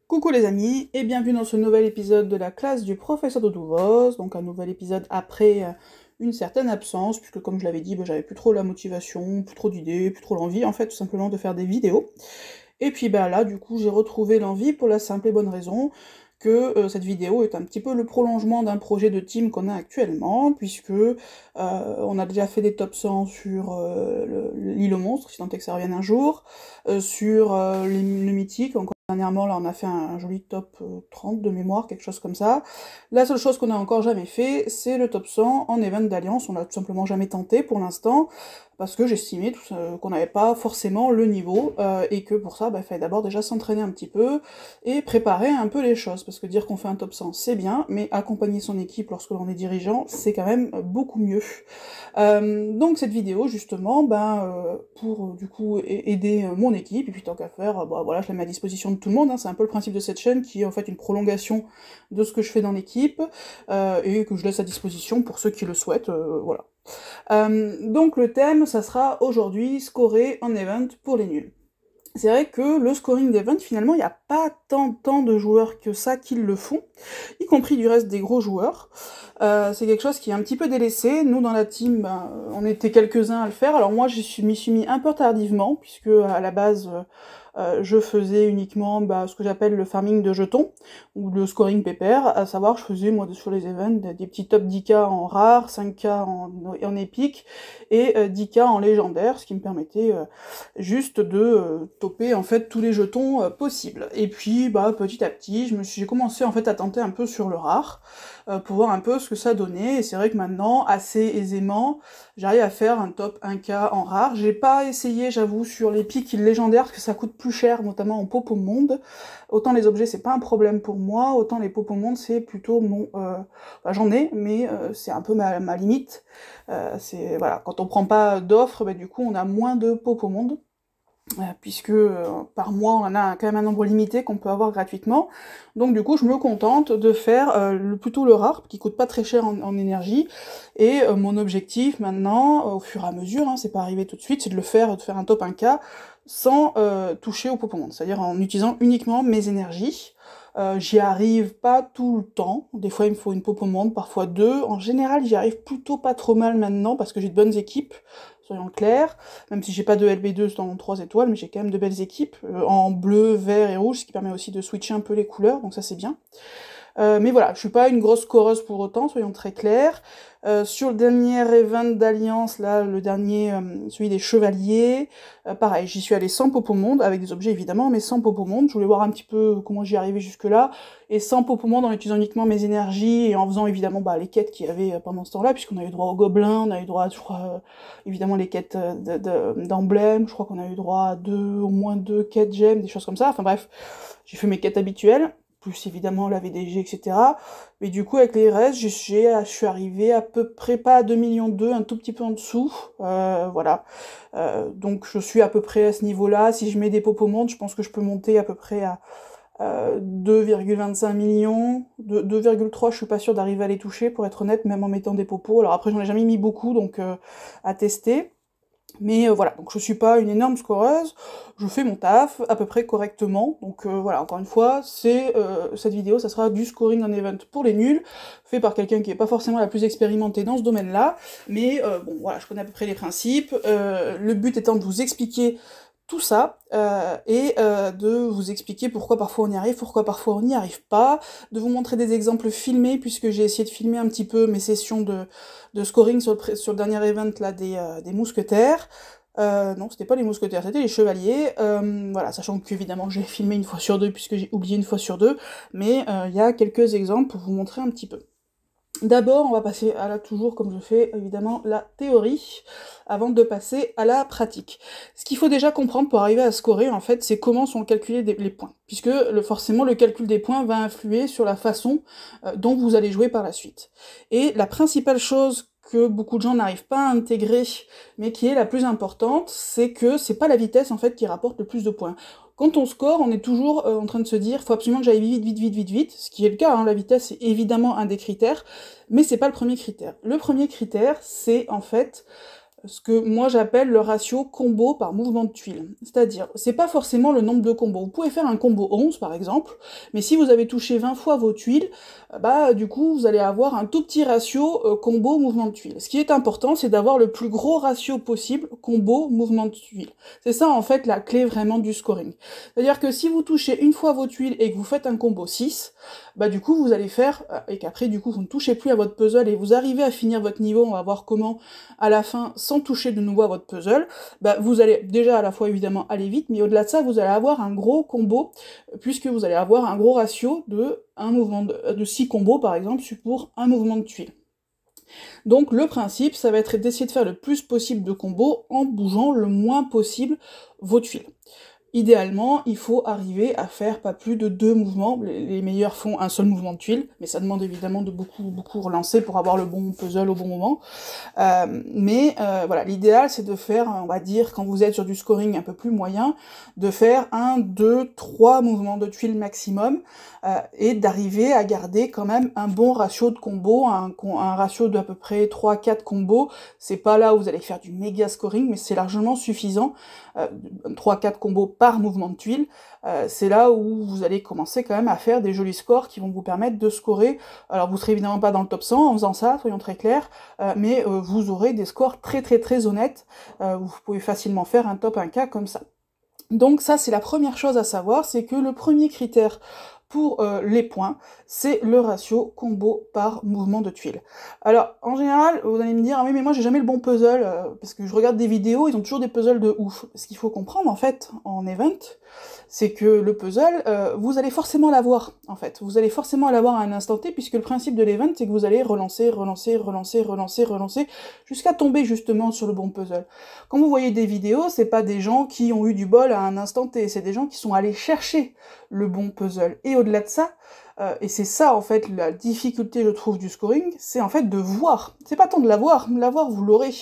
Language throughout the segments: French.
Coucou les amis, et bienvenue dans ce nouvel épisode de la classe du professeur Doudou, donc un nouvel épisode après une certaine absence, puisque comme je l'avais dit, j'avais plus trop la motivation, plus trop d'idées, plus trop l'envie, en fait, tout simplement de faire des vidéos. Et puis là, du coup, j'ai retrouvé l'envie pour la simple et bonne raison que cette vidéo est un petit peu le prolongement d'un projet de team qu'on a actuellement, puisque on a déjà fait des top 100 sur l'île aux monstres, si tant est que ça revienne un jour, sur le mythique, encore dernièrement, là, on a fait un joli top 30 de mémoire, quelque chose comme ça. La seule chose qu'on a encore jamais fait, c'est le top 100 en event d'alliance, on l'a tout simplement jamais tenté pour l'instant, parce que j'estimais qu'on n'avait pas forcément le niveau, et que pour ça, il fallait d'abord déjà s'entraîner un petit peu, et préparer un peu les choses, parce que dire qu'on fait un top 100, c'est bien, mais accompagner son équipe lorsque l'on est dirigeant, c'est quand même beaucoup mieux. Donc cette vidéo, justement, pour du coup aider mon équipe, et puis tant qu'à faire, voilà, je la mets à disposition de tout le monde, hein, c'est un peu le principe de cette chaîne, qui est en fait une prolongation de ce que je fais dans l'équipe, et que je laisse à disposition pour ceux qui le souhaitent, voilà. Donc le thème, ça sera aujourd'hui scorer en event pour les nuls. C'est vrai que le scoring d'event, finalement, il n'y a pas tant de joueurs que ça qui le font, y compris du reste des gros joueurs. C'est quelque chose qui est un petit peu délaissé. Nous, dans la team, on était quelques-uns à le faire. Alors moi, m'y suis mis un peu tardivement, puisque à la base, je faisais uniquement ce que j'appelle le farming de jetons, ou le scoring pépère, à savoir je faisais moi sur les events des petits top 10k en rare, 5k en épique, et 10k en légendaire, ce qui me permettait juste de toper en fait tous les jetons possibles. Et puis petit à petit, j'ai commencé en fait à tenter un peu sur le rare, pour voir un peu ce que ça donnait, et c'est vrai que maintenant, assez aisément, j'arrive à faire un top 1k en rare. J'ai pas essayé, j'avoue, sur les pics légendaires, parce que ça coûte plus cher, notamment en pop au monde. Autant les objets, c'est pas un problème pour moi, autant les pop au monde, c'est plutôt mon... j'en ai, mais c'est un peu ma limite. Voilà, quand on prend pas d'offres, du coup, on a moins de pop au monde, puisque par mois on a quand même un nombre limité qu'on peut avoir gratuitement, donc du coup je me contente de faire plutôt le rare, qui coûte pas très cher en énergie, et mon objectif maintenant, au fur et à mesure, hein, c'est pas arrivé tout de suite, c'est de faire un top 1k sans toucher au Pokémon, c'est-à-dire en utilisant uniquement mes énergies. J'y arrive pas tout le temps, des fois il me faut une Pokémon, parfois deux, en général j'y arrive plutôt pas trop mal maintenant, parce que j'ai de bonnes équipes, soyons clairs, même si j'ai pas de LB2 dans 3 étoiles, mais j'ai quand même de belles équipes, en bleu, vert et rouge, ce qui permet aussi de switcher un peu les couleurs, donc ça c'est bien. Mais voilà, je suis pas une grosse scoreuse pour autant, soyons très clairs. Sur le dernier event d'Alliance, là, le dernier, celui des chevaliers, pareil, j'y suis allée sans pop au monde, avec des objets évidemment, mais sans pop au monde. Je voulais voir un petit peu comment j'y arrivais jusque-là, et sans pop au monde, en utilisant uniquement mes énergies, et en faisant évidemment les quêtes qu'il y avait pendant ce temps-là, puisqu'on a eu droit aux gobelins, on a eu droit à, je crois, évidemment les quêtes d'emblèmes, je crois qu'on a eu droit à au moins deux quêtes gemmes, des choses comme ça, enfin bref, j'ai fait mes quêtes habituelles, plus évidemment la VDG, etc. Mais du coup, avec les restes, je suis arrivée à peu près pas à 2,2 millions, un tout petit peu en dessous, voilà. Donc je suis à peu près à ce niveau-là. Si je mets des popos mondes, je pense que je peux monter à peu près à 2,25 millions, 2,3, je suis pas sûre d'arriver à les toucher, pour être honnête, même en mettant des popos. Alors après, j'en ai jamais mis beaucoup, donc à tester. Mais voilà, donc je suis pas une énorme scoreuse, je fais mon taf à peu près correctement, donc voilà, encore une fois, cette vidéo, ça sera du scoring en event pour les nuls, fait par quelqu'un qui est pas forcément la plus expérimentée dans ce domaine-là, mais bon, voilà, je connais à peu près les principes, le but étant de vous expliquer tout ça, et de vous expliquer pourquoi parfois on y arrive, pourquoi parfois on n'y arrive pas, de vous montrer des exemples filmés, puisque j'ai essayé de filmer un petit peu mes sessions de scoring sur le dernier event là des mousquetaires. Non, c'était pas les mousquetaires, c'était les chevaliers, voilà, sachant qu'évidemment j'ai filmé une fois sur deux, puisque j'ai oublié une fois sur deux, mais il y a quelques exemples pour vous montrer un petit peu. D'abord, on va passer à toujours comme je fais, évidemment, la théorie, avant de passer à la pratique. Ce qu'il faut déjà comprendre pour arriver à scorer, en fait, c'est comment sont calculés les points. Puisque, forcément, le calcul des points va influer sur la façon dont vous allez jouer par la suite. Et la principale chose que beaucoup de gens n'arrivent pas à intégrer, mais qui est la plus importante, c'est que c'est pas la vitesse, en fait, qui rapporte le plus de points. Quand on score, on est toujours en train de se dire, faut absolument que j'aille vite, ce qui est le cas, hein, la vitesse est évidemment un des critères, mais c'est pas le premier critère. Le premier critère, c'est en fait ce que moi j'appelle le ratio combo par mouvement de tuile. C'est-à-dire, c'est pas forcément le nombre de combos. Vous pouvez faire un combo 11 par exemple, mais si vous avez touché 20 fois vos tuiles, bah du coup vous allez avoir un tout petit ratio combo mouvement de tuile. Ce qui est important, c'est d'avoir le plus gros ratio possible combo mouvement de tuile. C'est ça en fait la clé vraiment du scoring. C'est-à-dire que si vous touchez une fois vos tuiles et que vous faites un combo 6, bah du coup vous allez faire, et qu'après du coup vous ne touchez plus à votre puzzle et vous arrivez à finir votre niveau, on va voir comment à la fin, sans toucher de nouveau à votre puzzle, bah vous allez déjà à la fois évidemment aller vite, mais au-delà de ça, vous allez avoir un gros combo, puisque vous allez avoir un gros ratio de 6 combos par exemple, pour un mouvement de tuile. Donc le principe, ça va être d'essayer de faire le plus possible de combos en bougeant le moins possible vos tuiles. Idéalement, il faut arriver à faire pas plus de 2 mouvements. Les meilleurs font un seul mouvement de tuile, mais ça demande évidemment de beaucoup relancer pour avoir le bon puzzle au bon moment. Voilà, l'idéal c'est de faire, on va dire, quand vous êtes sur du scoring un peu plus moyen, de faire 1, 2, 3 mouvements de tuiles maximum, et d'arriver à garder quand même un bon ratio de combos, un ratio d'à peu près 3-4 combos. C'est pas là où vous allez faire du méga scoring, mais c'est largement suffisant. 3-4 combos par mouvement de tuile, c'est là où vous allez commencer quand même à faire des jolis scores qui vont vous permettre de scorer. Alors vous serez évidemment pas dans le top 100 en faisant ça, soyons très clairs, mais vous aurez des scores très honnêtes, vous pouvez facilement faire un top 1K comme ça. Donc ça c'est la première chose à savoir, c'est que le premier critère pour les points, c'est le ratio combo par mouvement de tuile. Alors, en général, vous allez me dire, ah oui, mais moi j'ai jamais le bon puzzle, parce que je regarde des vidéos, ils ont toujours des puzzles de ouf. Ce qu'il faut comprendre, en fait, en event, c'est que le puzzle, vous allez forcément l'avoir, en fait. Vous allez forcément l'avoir à un instant T, puisque le principe de l'event, c'est que vous allez relancer, jusqu'à tomber justement sur le bon puzzle. Quand vous voyez des vidéos, c'est pas des gens qui ont eu du bol à un instant T, c'est des gens qui sont allés chercher le bon puzzle. Et au-delà de ça, et c'est ça en fait la difficulté je trouve du scoring, c'est en fait de voir. C'est pas tant de l'avoir vous l'aurez.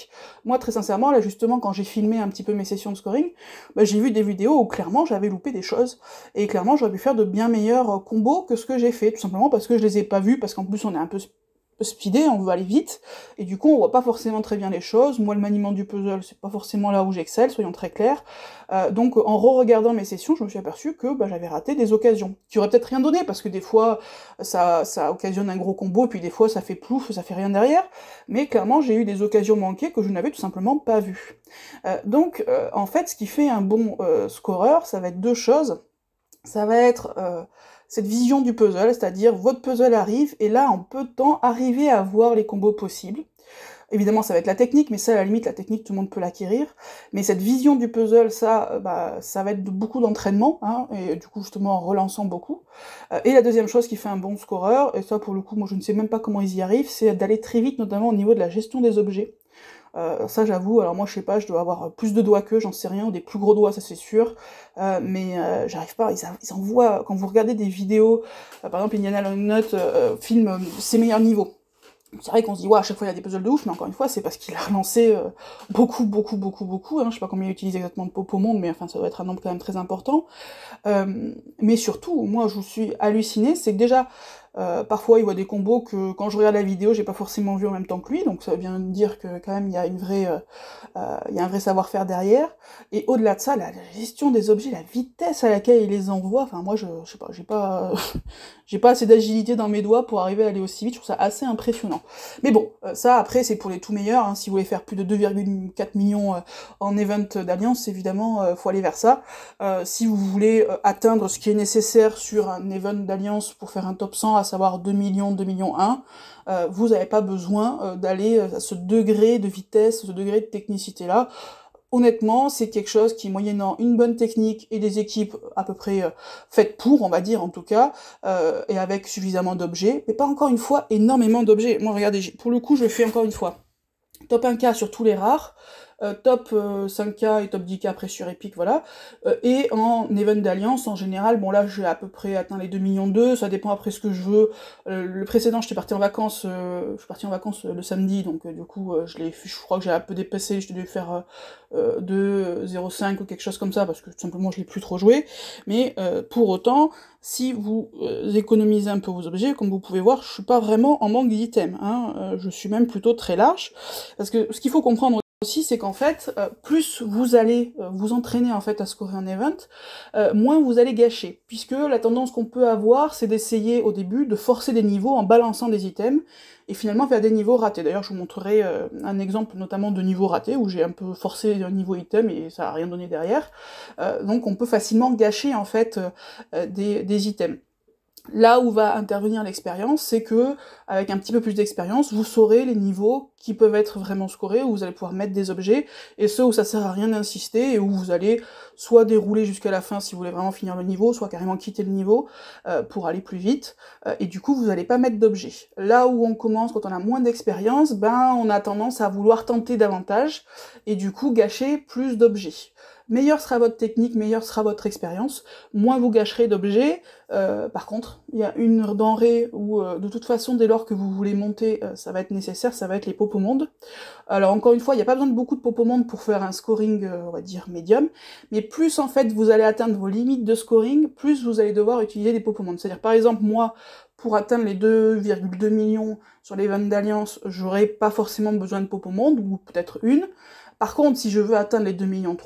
Moi très sincèrement, là justement quand j'ai filmé un petit peu mes sessions de scoring, bah, j'ai vu des vidéos où clairement j'avais loupé des choses, et clairement j'aurais pu faire de bien meilleurs combos que ce que j'ai fait, tout simplement parce que je les ai pas vus, parce qu'en plus on est un peu speedé, on veut aller vite, et du coup on voit pas forcément très bien les choses. Moi le maniement du puzzle c'est pas forcément là où j'excelle, soyons très clairs, donc en re-regardant mes sessions je me suis aperçue que bah, j'avais raté des occasions, qui auraient peut-être rien donné, parce que des fois ça occasionne un gros combo, et puis des fois ça fait plouf, ça fait rien derrière, mais clairement j'ai eu des occasions manquées que je n'avais tout simplement pas vues. En fait ce qui fait un bon scoreur, ça va être deux choses, ça va être cette vision du puzzle, c'est-à-dire votre puzzle arrive, et là, en peu de temps, arriver à voir les combos possibles. Évidemment, ça va être la technique, mais ça, à la limite, la technique, tout le monde peut l'acquérir. Mais cette vision du puzzle, ça, ça va être beaucoup d'entraînement, hein, et du coup, justement, en relançant beaucoup. Et la deuxième chose qui fait un bon scoreur, et ça, pour le coup, moi, je ne sais même pas comment ils y arrivent, c'est d'aller très vite, notamment au niveau de la gestion des objets. Ça j'avoue, alors moi je sais pas, je dois avoir plus de doigts qu'eux, j'en sais rien, ou des plus gros doigts, ça c'est sûr, mais j'arrive pas, ils envoient, quand vous regardez des vidéos, par exemple Indiana Longnote filme ses meilleurs niveaux. C'est vrai qu'on se dit, ouais, à chaque fois il y a des puzzles de ouf, mais encore une fois, c'est parce qu'il a relancé beaucoup, hein, je sais pas combien il utilise exactement de pop au monde, mais enfin ça doit être un nombre quand même très important. Mais surtout, moi je suis hallucinée, c'est que déjà, parfois il voit des combos que quand je regarde la vidéo j'ai pas forcément vu en même temps que lui, donc ça vient me dire que quand même il y a un vrai savoir-faire derrière, et au-delà de ça, la gestion des objets, la vitesse à laquelle il les envoie, enfin moi je sais pas, j'ai pas j'ai pas assez d'agilité dans mes doigts pour arriver à aller aussi vite, je trouve ça assez impressionnant. Mais bon, ça après c'est pour les tout meilleurs, hein, si vous voulez faire plus de 2,4 millions en event d'alliance, évidemment faut aller vers ça. Si vous voulez atteindre ce qui est nécessaire sur un event d'alliance pour faire un top 100, à savoir 2 millions, 2 millions 1, vous n'avez pas besoin d'aller à ce degré de vitesse, ce degré de technicité-là. Honnêtement, c'est quelque chose qui, moyennant une bonne technique et des équipes à peu près faites pour, on va dire en tout cas, et avec suffisamment d'objets, mais pas encore une fois énormément d'objets. Moi regardez, pour le coup je fais encore une fois top 1K sur tous les rares, top 5K et top 10K après sur Epic, voilà, et en event d'alliance, en général, bon là j'ai à peu près atteint les 2 millions 2, ça dépend après ce que je veux. Le précédent, j'étais parti en vacances, je suis parti en vacances le samedi, donc du coup, je crois que j'ai un peu dépassé, je devais faire 2,05 ou quelque chose comme ça, parce que tout simplement je l'ai plus trop joué, mais pour autant, si vous économisez un peu vos objets, comme vous pouvez voir, je suis pas vraiment en manque d'items, hein, je suis même plutôt très large, parce que ce qu'il faut comprendre Aussi, c'est qu'en fait, plus vous allez vous entraîner en fait à scorer un event, moins vous allez gâcher. Puisque la tendance qu'on peut avoir, c'est d'essayer au début de forcer des niveaux en balançant des items, et finalement faire des niveaux ratés. D'ailleurs, je vous montrerai un exemple notamment de niveau raté, où j'ai un peu forcé un niveau item et ça a rien donné derrière. Donc on peut facilement gâcher en fait des items. Là où va intervenir l'expérience, c'est que, avec un petit peu plus d'expérience, vous saurez les niveaux qui peuvent être vraiment scorés, où vous allez pouvoir mettre des objets, et ceux où ça sert à rien d'insister, et où vous allez soit dérouler jusqu'à la fin si vous voulez vraiment finir le niveau, soit carrément quitter le niveau pour aller plus vite, et du coup vous n'allez pas mettre d'objets. Là où on commence, quand on a moins d'expérience, ben on a tendance à vouloir tenter davantage, et du coup gâcher plus d'objets. Meilleure sera votre technique, meilleure sera votre expérience, moins vous gâcherez d'objets. Par contre, il y a une denrée où, de toute façon, dès lors que vous voulez monter, ça va être nécessaire, ça va être les popomondes. Alors encore une fois, il n'y a pas besoin de beaucoup de popomondes pour faire un scoring, on va dire, médium, mais plus en fait vous allez atteindre vos limites de scoring, plus vous allez devoir utiliser des popomondes. C'est-à-dire, par exemple, moi, pour atteindre les 2,2 millions sur les ventes d'Alliance, j'aurais pas forcément besoin de popomondes, ou peut-être une. Par contre, si je veux atteindre les 2,3 millions,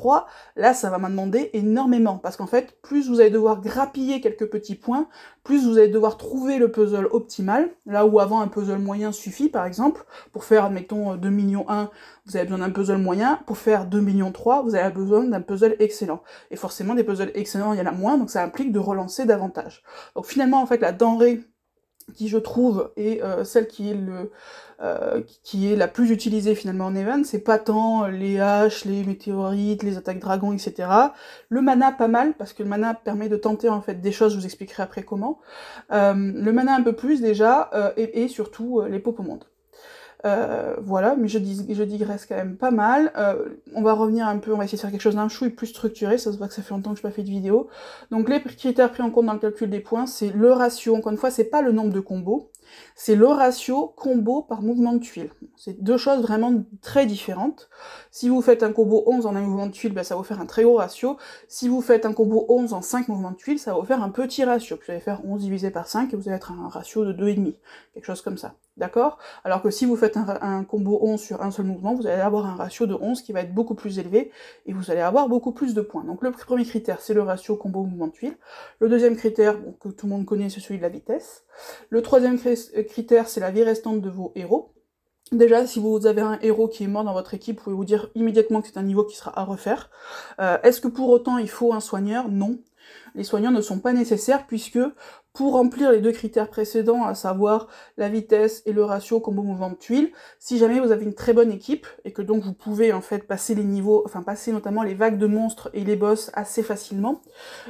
là, ça va m'en demander énormément, parce qu'en fait, plus vous allez devoir grappiller quelques petits points, plus vous allez devoir trouver le puzzle optimal, là où avant un puzzle moyen suffit, par exemple, pour faire, admettons, 2,1 millions, vous avez besoin d'un puzzle moyen, pour faire 2,3 millions, vous avez besoin d'un puzzle excellent. Et forcément, des puzzles excellents, il y en a moins, donc ça implique de relancer davantage. Donc finalement, en fait, la denrée qui je trouve est celle qui est la plus utilisée finalement en event, c'est pas tant les haches, les météorites, les attaques dragons, etc. Le mana pas mal, parce que le mana permet de tenter en fait des choses, je vous expliquerai après comment. Le mana un peu plus déjà, et surtout les popomondes. Voilà, mais je digresse quand même pas mal. On va revenir un peu, on va essayer de faire quelque chose d'un chouille plus structuré, ça se voit que ça fait longtemps que je n'ai pas fait de vidéo. Donc les critères pris en compte dans le calcul des points, c'est le ratio, encore une fois, c'est pas le nombre de combos, c'est le ratio combo par mouvement de tuile. C'est deux choses vraiment très différentes. Si vous faites un combo 11 en un mouvement de tuile, ben, ça va vous faire un très gros ratio. Si vous faites un combo 11 en 5 mouvements de tuile, ça va vous faire un petit ratio. Vous allez faire 11 divisé par 5 et vous allez être un ratio de 2,5, quelque chose comme ça. D'accord? Alors que si vous faites un combo 11 sur un seul mouvement, vous allez avoir un ratio de 11 qui va être beaucoup plus élevé, et vous allez avoir beaucoup plus de points. Donc le premier critère, c'est le ratio combo mouvement de tuile. Le deuxième critère, bon, que tout le monde connaît, c'est celui de la vitesse. Le troisième critère, c'est la vie restante de vos héros. Déjà, si vous avez un héros qui est mort dans votre équipe, vous pouvez vous dire immédiatement que c'est un niveau qui sera à refaire. Est-ce que pour autant il faut un soigneur? Non. Les soigneurs ne sont pas nécessaires, puisque pour remplir les deux critères précédents, à savoir la vitesse et le ratio combo mouvement de tuile, si jamais vous avez une très bonne équipe, et que donc vous pouvez en fait passer les niveaux, enfin passer notamment les vagues de monstres et les boss assez facilement,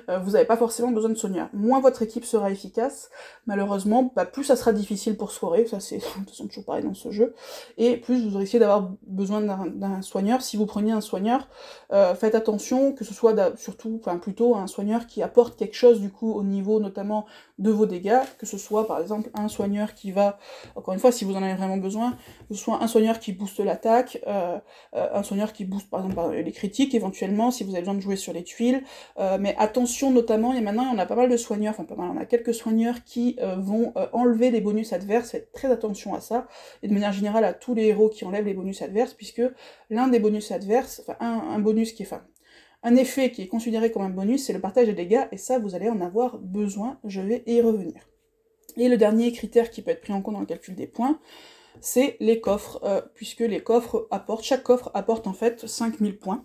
vous n'avez pas forcément besoin de soigneur. Moins votre équipe sera efficace, malheureusement, bah, plus ça sera difficile pour scorer, ça c'est de toute façon toujours pareil dans ce jeu, et plus vous risquez d'avoir besoin d'un soigneur. Si vous preniez un soigneur, faites attention que ce soit surtout, enfin plutôt un soigneur qui apporte quelque chose du coup au niveau notamment de vos dégâts, que ce soit par exemple un soigneur qui va, encore une fois si vous en avez vraiment besoin, que ce soit un soigneur qui booste l'attaque, un soigneur qui booste par exemple les critiques éventuellement si vous avez besoin de jouer sur les tuiles, mais attention notamment, et maintenant il y en a pas mal de soigneurs, enfin pas mal, on a quelques soigneurs qui vont enlever les bonus adverses, faites très attention à ça, et de manière générale à tous les héros qui enlèvent les bonus adverses, puisque l'un des bonus adverses, enfin un bonus qui est, enfin un effet qui est considéré comme un bonus, c'est le partage des dégâts, et ça, vous allez en avoir besoin, je vais y revenir. Et le dernier critère qui peut être pris en compte dans le calcul des points, c'est les coffres, puisque les coffres apportent, chaque coffre apporte en fait 5000 points,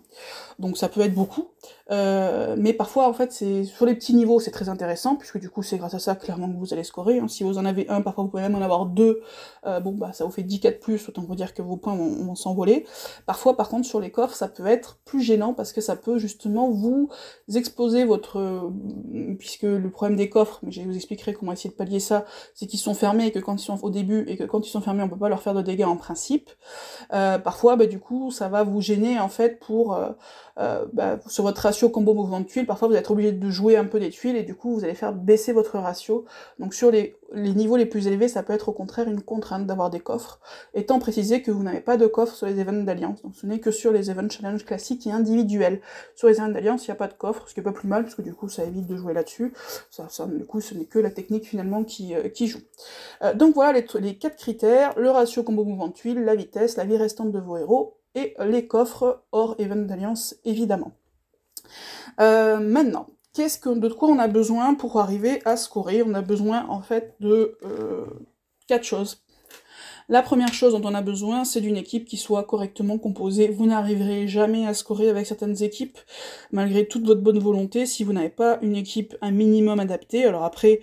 donc ça peut être beaucoup, mais parfois en fait c'est sur les petits niveaux c'est très intéressant, puisque du coup c'est grâce à ça clairement que vous allez scorer, hein. Si vous en avez un, parfois vous pouvez même en avoir deux, bon bah ça vous fait 10 4 plus, autant vous dire que vos points vont s'envoler. Parfois par contre sur les coffres ça peut être plus gênant, parce que ça peut justement vous exposer votre... puisque le problème des coffres, mais je vous expliquerai comment essayer de pallier ça, c'est qu'ils sont fermés, et que quand ils sont au début, et que quand ils sont fermés on peut pas leur faire de dégâts en principe. Parfois, bah, du coup, ça va vous gêner en fait pour sur votre ratio combo mouvement de tuiles. Parfois, vous allez être obligé de jouer un peu des tuiles et du coup, vous allez faire baisser votre ratio. Donc sur les niveaux les plus élevés, ça peut être au contraire une contrainte d'avoir des coffres, étant précisé que vous n'avez pas de coffre sur les events d'Alliance. Donc ce n'est que sur les events challenge classiques et individuels. Sur les events d'Alliance, il n'y a pas de coffre, ce qui est pas plus mal, parce que du coup, ça évite de jouer là-dessus. Du coup, ce n'est que la technique finalement qui joue. Donc voilà les 4 critères, le ratio combo mouvement de tuiles, la vitesse, la vie restante de vos héros, et les coffres hors Event d'Alliance, évidemment. Maintenant, de quoi on a besoin pour arriver à scorer? On a besoin en fait de 4 choses. La première chose dont on a besoin, c'est d'une équipe qui soit correctement composée. Vous n'arriverez jamais à scorer avec certaines équipes, malgré toute votre bonne volonté, si vous n'avez pas une équipe un minimum adaptée. Alors après,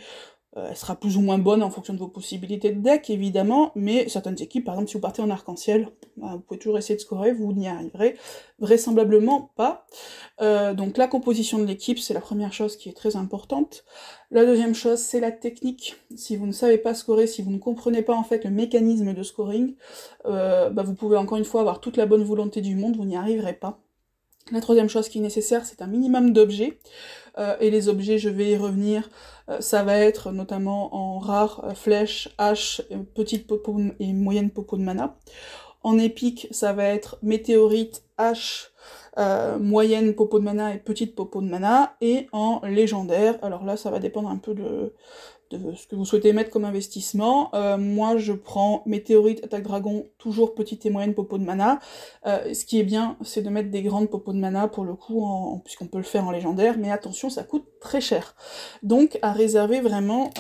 elle sera plus ou moins bonne en fonction de vos possibilités de deck, évidemment, mais certaines équipes, par exemple, si vous partez en arc-en-ciel, vous pouvez toujours essayer de scorer, vous n'y arriverez vraisemblablement pas. Donc la composition de l'équipe, c'est la première chose qui est très importante. La deuxième chose, c'est la technique. Si vous ne savez pas scorer, si vous ne comprenez pas en fait le mécanisme de scoring, vous pouvez encore une fois avoir toute la bonne volonté du monde, vous n'y arriverez pas. La troisième chose qui est nécessaire, c'est un minimum d'objets, et les objets, je vais y revenir, ça va être notamment en rare, flèche, hache, petite popo et moyenne popo de mana. En épique, ça va être météorite, hache, moyenne popo de mana et petite popo de mana, et en légendaire, alors là ça va dépendre un peu de ce que vous souhaitez mettre comme investissement. Moi je prends météorite, attaque dragon, toujours petite et moyenne popo de mana. Ce qui est bien, c'est de mettre des grandes popos de mana pour le coup, puisqu'on peut le faire en légendaire, mais attention, ça coûte très cher. Donc à réserver vraiment,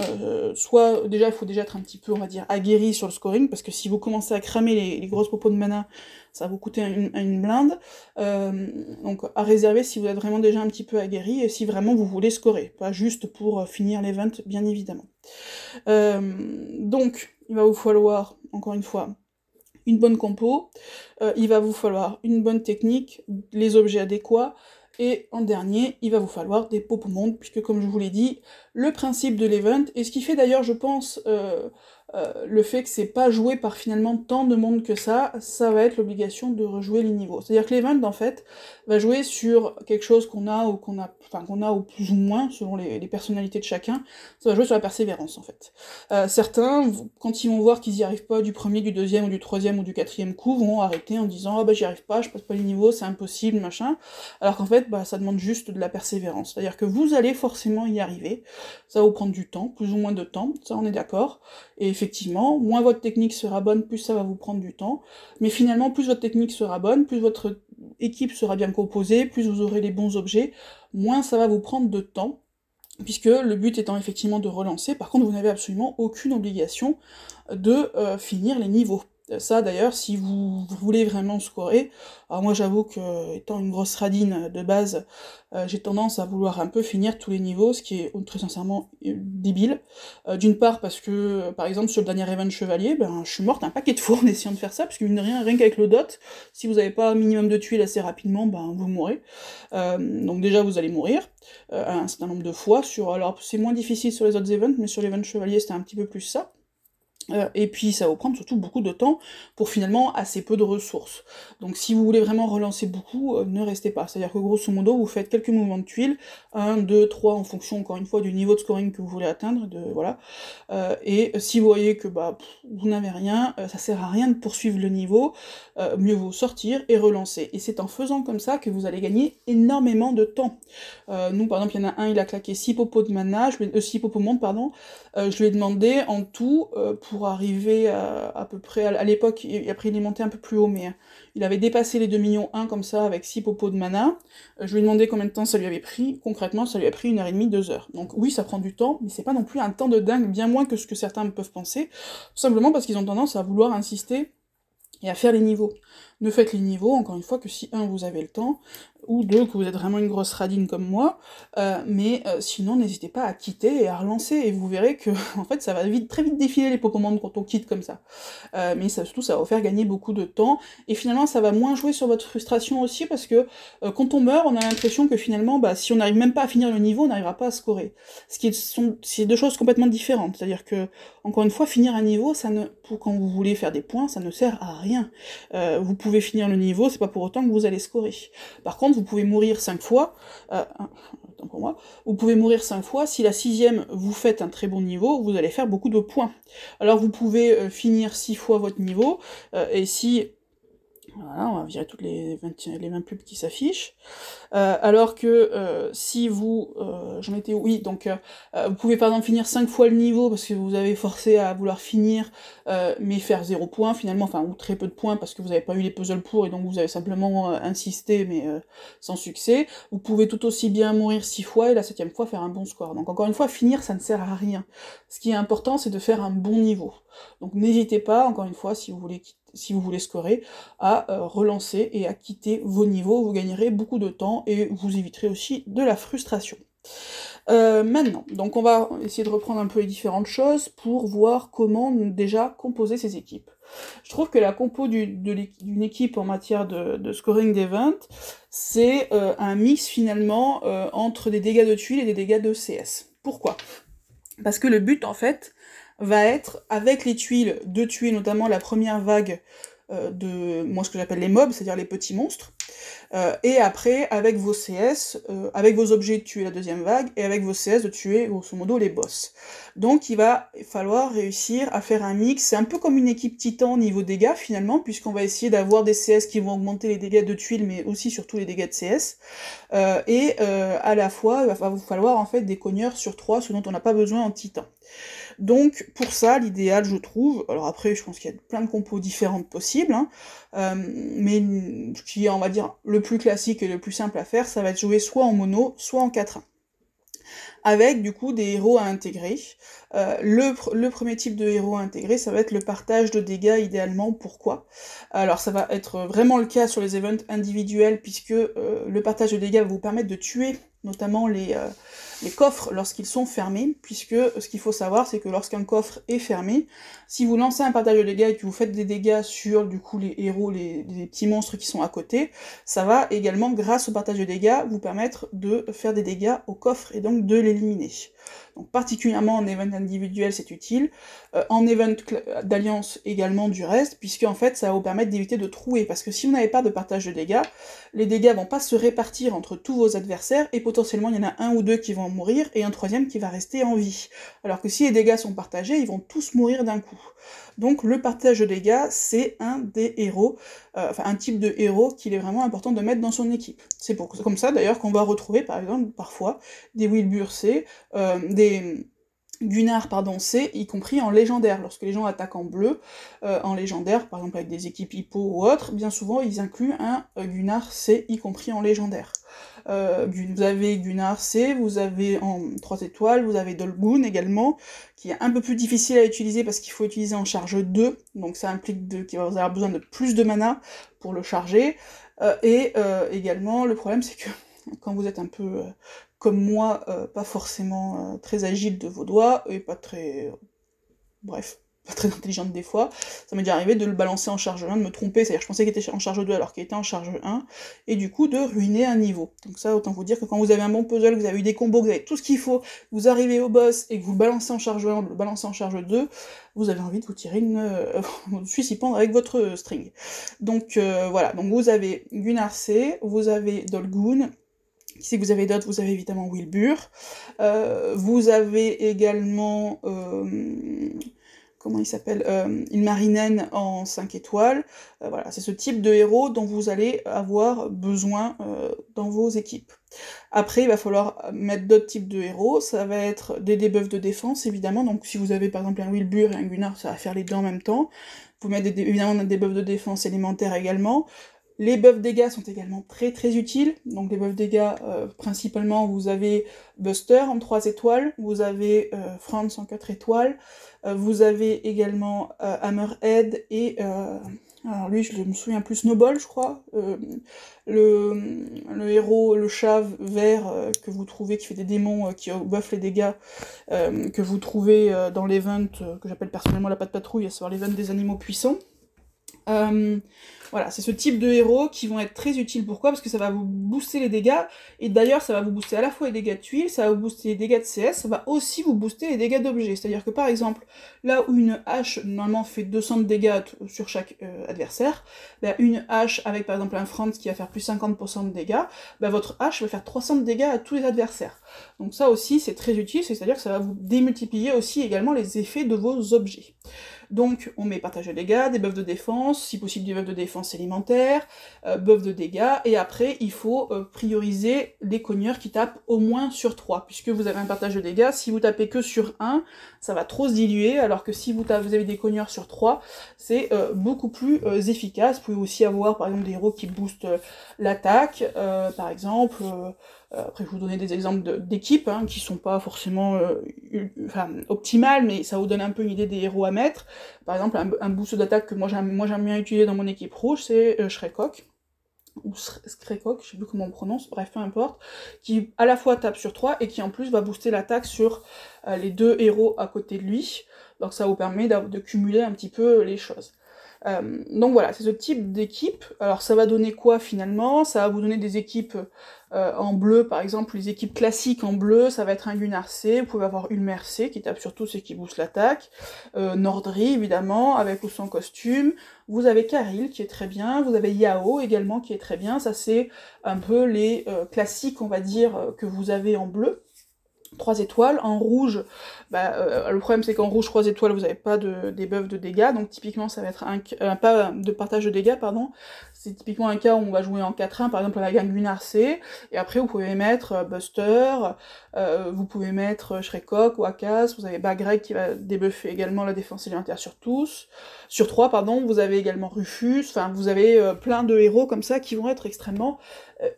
soit déjà il faut déjà être un petit peu, on va dire, aguerri sur le scoring, parce que si vous commencez à cramer les grosses popos de mana, ça va vous coûter une blinde. Donc à réserver si vous êtes vraiment déjà un petit peu aguerri, et si vraiment vous voulez scorer, pas juste pour finir l'event, bien évidemment. Donc il va vous falloir, encore une fois, une bonne compo, il va vous falloir une bonne technique, les objets adéquats, et en dernier, il va vous falloir des popos monde, puisque comme je vous l'ai dit, le principe de l'event, et ce qui fait d'ailleurs, je pense, le fait que c'est pas joué par finalement tant de monde que ça va être l'obligation de rejouer les niveaux. C'est-à-dire que l'event, en fait, va jouer sur quelque chose qu'on a ou plus ou moins, selon les personnalités de chacun, ça va jouer sur la persévérance, en fait. Certains, quand ils vont voir qu'ils y arrivent pas du premier, du deuxième, ou du troisième, ou du quatrième coup, vont arrêter en disant « Ah bah j'y arrive pas, je passe pas les niveaux, c'est impossible, machin », alors qu'en fait, ça demande juste de la persévérance. C'est-à-dire que vous allez forcément y arriver, ça va vous prendre du temps, plus ou moins de temps, ça on est d'accord, et effectivement, moins votre technique sera bonne, plus ça va vous prendre du temps, mais finalement, plus votre technique sera bonne, plus votre équipe sera bien composée, plus vous aurez les bons objets, moins ça va vous prendre de temps, puisque le but étant effectivement de relancer. Par contre, vous n'avez absolument aucune obligation de finir les niveaux. Ça d'ailleurs, si vous voulez vraiment scorer, alors moi j'avoue que, étant une grosse radine de base, j'ai tendance à vouloir un peu finir tous les niveaux, ce qui est très sincèrement débile. D'une part parce que, par exemple, sur le dernier event chevalier, je suis morte un paquet de fois en essayant de faire ça, parce que mine de rien qu'avec le dot, si vous n'avez pas un minimum de tuiles assez rapidement, vous mourrez. Donc déjà vous allez mourir, un certain nombre de fois, alors c'est moins difficile sur les autres events, mais sur l'event chevalier c'était un petit peu plus ça. Et puis ça va vous prendre surtout beaucoup de temps pour finalement assez peu de ressources. Donc si vous voulez vraiment relancer beaucoup, ne restez pas. C'est-à-dire que grosso modo, vous faites quelques mouvements de tuiles, 1, 2, 3, en fonction encore une fois du niveau de scoring que vous voulez atteindre, voilà. Et si vous voyez que vous n'avez rien, ça sert à rien de poursuivre le niveau, mieux vaut sortir et relancer. Et c'est en faisant comme ça que vous allez gagner énormément de temps. Nous par exemple, il y en a un, il a claqué 6 popos de mana, 6 popos monde, pardon, je lui ai demandé en tout, pour arriver à peu près, à l'époque, et après il est monté un peu plus haut, mais il avait dépassé les 2,1 millions comme ça, avec 6 popos de mana. Je lui ai demandé combien de temps ça lui avait pris, concrètement ça lui a pris 1h30, 2 heures. Donc oui, ça prend du temps, mais c'est pas non plus un temps de dingue, bien moins que ce que certains peuvent penser, tout simplement parce qu'ils ont tendance à vouloir insister et à faire les niveaux. Ne faites les niveaux, encore une fois, que si 1, vous avez le temps, ou 2, que vous êtes vraiment une grosse radine comme moi, mais sinon n'hésitez pas à quitter et à relancer, et vous verrez que en fait ça va très vite défiler les Pokémon quand on quitte comme ça. Mais surtout ça va vous faire gagner beaucoup de temps, et finalement ça va moins jouer sur votre frustration aussi, parce que quand on meurt, on a l'impression que finalement, si on n'arrive même pas à finir le niveau, on n'arrivera pas à scorer. C'est deux choses complètement différentes, c'est-à-dire que, encore une fois, finir un niveau, quand vous voulez faire des points, ça ne sert à rien. Vous pouvez finir le niveau, c'est pas pour autant que vous allez scorer. Par contre, vous pouvez mourir 5 fois, attends pour moi, vous pouvez mourir 5 fois, si la 6ème vous faites un très bon niveau, vous allez faire beaucoup de points. Alors vous pouvez finir 6 fois votre niveau, et si Voilà, on va virer toutes les 20 pubs qui s'affichent. Alors que si vous... j'en étais... Oui, donc vous pouvez par exemple finir 5 fois le niveau parce que vous avez forcé à vouloir finir, mais faire 0 points finalement, enfin, ou très peu de points parce que vous n'avez pas eu les puzzles pour, et donc vous avez simplement insisté, mais sans succès. Vous pouvez tout aussi bien mourir 6 fois, et la 7ème fois faire un bon score. Donc encore une fois, finir, ça ne sert à rien. Ce qui est important, c'est de faire un bon niveau. Donc n'hésitez pas, encore une fois, si vous voulez scorer, à relancer et à quitter vos niveaux, vous gagnerez beaucoup de temps et vous éviterez aussi de la frustration. Maintenant, donc on va essayer de reprendre un peu les différentes choses pour voir comment déjà composer ces équipes. Je trouve que la compo d'une équipe en matière de scoring d'event, c'est un mix finalement entre des dégâts de tuiles et des dégâts de CS. Pourquoi ? Parce que le but en fait va être, avec les tuiles, de tuer notamment la première vague de moi ce que j'appelle les mobs, c'est-à-dire les petits monstres, et après, avec vos CS, avec vos objets, de tuer la deuxième vague, et avec vos CS, de tuer, grosso modo, les boss. Donc il va falloir réussir à faire un mix, c'est un peu comme une équipe titan au niveau dégâts, finalement, puisqu'on va essayer d'avoir des CS qui vont augmenter les dégâts de tuiles, mais aussi surtout les dégâts de CS, à la fois, il va vous falloir, en fait, des cogneurs sur 3, ce dont on n'a pas besoin en titan. Donc pour ça, l'idéal, je trouve, alors après, je pense qu'il y a plein de compos différentes possibles, hein, mais ce qui est, on va dire, le plus classique et le plus simple à faire, ça va être jouer soit en mono, soit en 4-1. Avec, du coup, des héros à intégrer. Le premier type de héros à intégrer, ça va être le partage de dégâts, idéalement. Pourquoi ? Alors, ça va être vraiment le cas sur les events individuels, puisque le partage de dégâts va vous permettre de tuer notamment les coffres lorsqu'ils sont fermés, puisque ce qu'il faut savoir, c'est que lorsqu'un coffre est fermé, si vous lancez un partage de dégâts et que vous faites des dégâts sur, du coup, les héros, les petits monstres qui sont à côté, ça va également, grâce au partage de dégâts, vous permettre de faire des dégâts au coffre, et donc de l'éliminer. Donc particulièrement en event individuel, c'est utile. En event d'alliance également du reste, puisque en fait ça va vous permettre d'éviter de trouer, parce que si vous n'avez pas de partage de dégâts, les dégâts vont pas se répartir entre tous vos adversaires, et potentiellement il y en a un ou deux qui vont mourir, et un troisième qui va rester en vie. Alors que si les dégâts sont partagés, ils vont tous mourir d'un coup. Donc le partage de dégâts, c'est un des héros, un type de héros qu'il est vraiment important de mettre dans son équipe. C'est comme ça d'ailleurs qu'on va retrouver par exemple parfois des Wilbur C, des Gunnar C, y compris en légendaire. Lorsque les gens attaquent en bleu, en légendaire, par exemple avec des équipes hippo ou autres, bien souvent ils incluent un Gunnar C, y compris en légendaire. Vous avez Gunnar C, vous avez en 3 étoiles, vous avez Dolgun également, qui est un peu plus difficile à utiliser parce qu'il faut utiliser en charge 2, donc ça implique qu'il va avoir besoin de plus de mana pour le charger, également le problème c'est que quand vous êtes un peu comme moi, pas forcément très agile de vos doigts, et pas très... bref, pas très intelligente des fois, ça m'est déjà arrivé de le balancer en charge 1, de me tromper, c'est-à-dire que je pensais qu'il était en charge 2 alors qu'il était en charge 1, et du coup de ruiner un niveau. Donc ça, autant vous dire que quand vous avez un bon puzzle, que vous avez eu des combos, que vous avez tout ce qu'il faut, vous arrivez au boss, et que vous le balancez en charge 1, ou le balancez en charge 2, vous avez envie de vous tirer une suicide-pendre avec votre string. Donc voilà, donc vous avez Gunnar C, vous avez Dolgun. Si vous avez d'autres, vous avez évidemment Wilbur. Vous avez également... comment il s'appelle, Ilmarinen en 5 étoiles. Voilà, c'est ce type de héros dont vous allez avoir besoin dans vos équipes. Après, il va falloir mettre d'autres types de héros, ça va être des debuffs de défense, évidemment, donc si vous avez par exemple un Wilbur et un Gunnar, ça va faire les deux en même temps. Vous mettez évidemment des debuffs de défense élémentaires également. Les buffs dégâts sont également très très utiles, donc les buffs dégâts, principalement, vous avez Buster en 3 étoiles, vous avez Franz en 4 étoiles, vous avez également Hammerhead et... alors lui, je me souviens plus, Snowball, je crois, le héros, le chat vert que vous trouvez, qui fait des démons, qui buff les dégâts, que vous trouvez dans l'event, que j'appelle personnellement la patte patrouille, à savoir l'event des animaux puissants. Voilà, c'est ce type de héros qui vont être très utiles. Pourquoi ? Parce que ça va vous booster les dégâts, et d'ailleurs ça va vous booster à la fois les dégâts de tuiles, ça va vous booster les dégâts de CS, ça va aussi vous booster les dégâts d'objets. C'est-à-dire que par exemple, là où une hache normalement fait 200 de dégâts sur chaque adversaire, bah, une hache avec par exemple un Franz qui va faire plus 50% de dégâts, bah, votre hache va faire 300 de dégâts à tous les adversaires. Donc ça aussi c'est très utile, c'est-à-dire que ça va vous démultiplier aussi également les effets de vos objets. Donc on met partage de dégâts, des buffs de défense, si possible des buffs de défense élémentaire, buffs de dégâts, et après il faut prioriser les cogneurs qui tapent au moins sur 3, puisque vous avez un partage de dégâts, si vous tapez que sur 1, ça va trop se diluer, alors que si vous avez des cogneurs sur 3, c'est beaucoup plus efficace. Vous pouvez aussi avoir par exemple des héros qui boostent l'attaque, par exemple, après je vais vous donner des exemples d'équipes, hein, qui sont pas forcément optimales, mais ça vous donne un peu une idée des héros à mettre. Par exemple, un boost d'attaque que moi j'aime bien utiliser dans mon équipe rouge, c'est Shrekok, ou Skrekok, je sais plus comment on prononce, bref, peu importe, qui à la fois tape sur 3 et qui en plus va booster l'attaque sur les 2 héros à côté de lui, donc ça vous permet de cumuler un petit peu les choses. Donc voilà, c'est ce type d'équipe. Alors ça va donner quoi finalement? Ça va vous donner des équipes en bleu, par exemple, les équipes classiques en bleu, ça va être un Gunnar C, vous pouvez avoir une Mère C qui tape sur tous et qui booste l'attaque, Nordri évidemment, avec ou sans costume, vous avez Karil qui est très bien, vous avez Yao également qui est très bien, ça c'est un peu les classiques, on va dire, que vous avez en bleu. 3 étoiles, en rouge, le problème c'est qu'en rouge 3 étoiles vous n'avez pas des buffs de dégâts, donc typiquement ça va être pas de partage de dégâts, pardon, c'est typiquement un cas où on va jouer en 4-1, par exemple avec un Gunnar C, et après vous pouvez mettre Buster, vous pouvez mettre Shrekok ou Akas, vous avez Bagreg qui va débuffer également la défense élémentaire sur 3, pardon, vous avez également Rufus, enfin vous avez plein de héros comme ça qui vont être extrêmement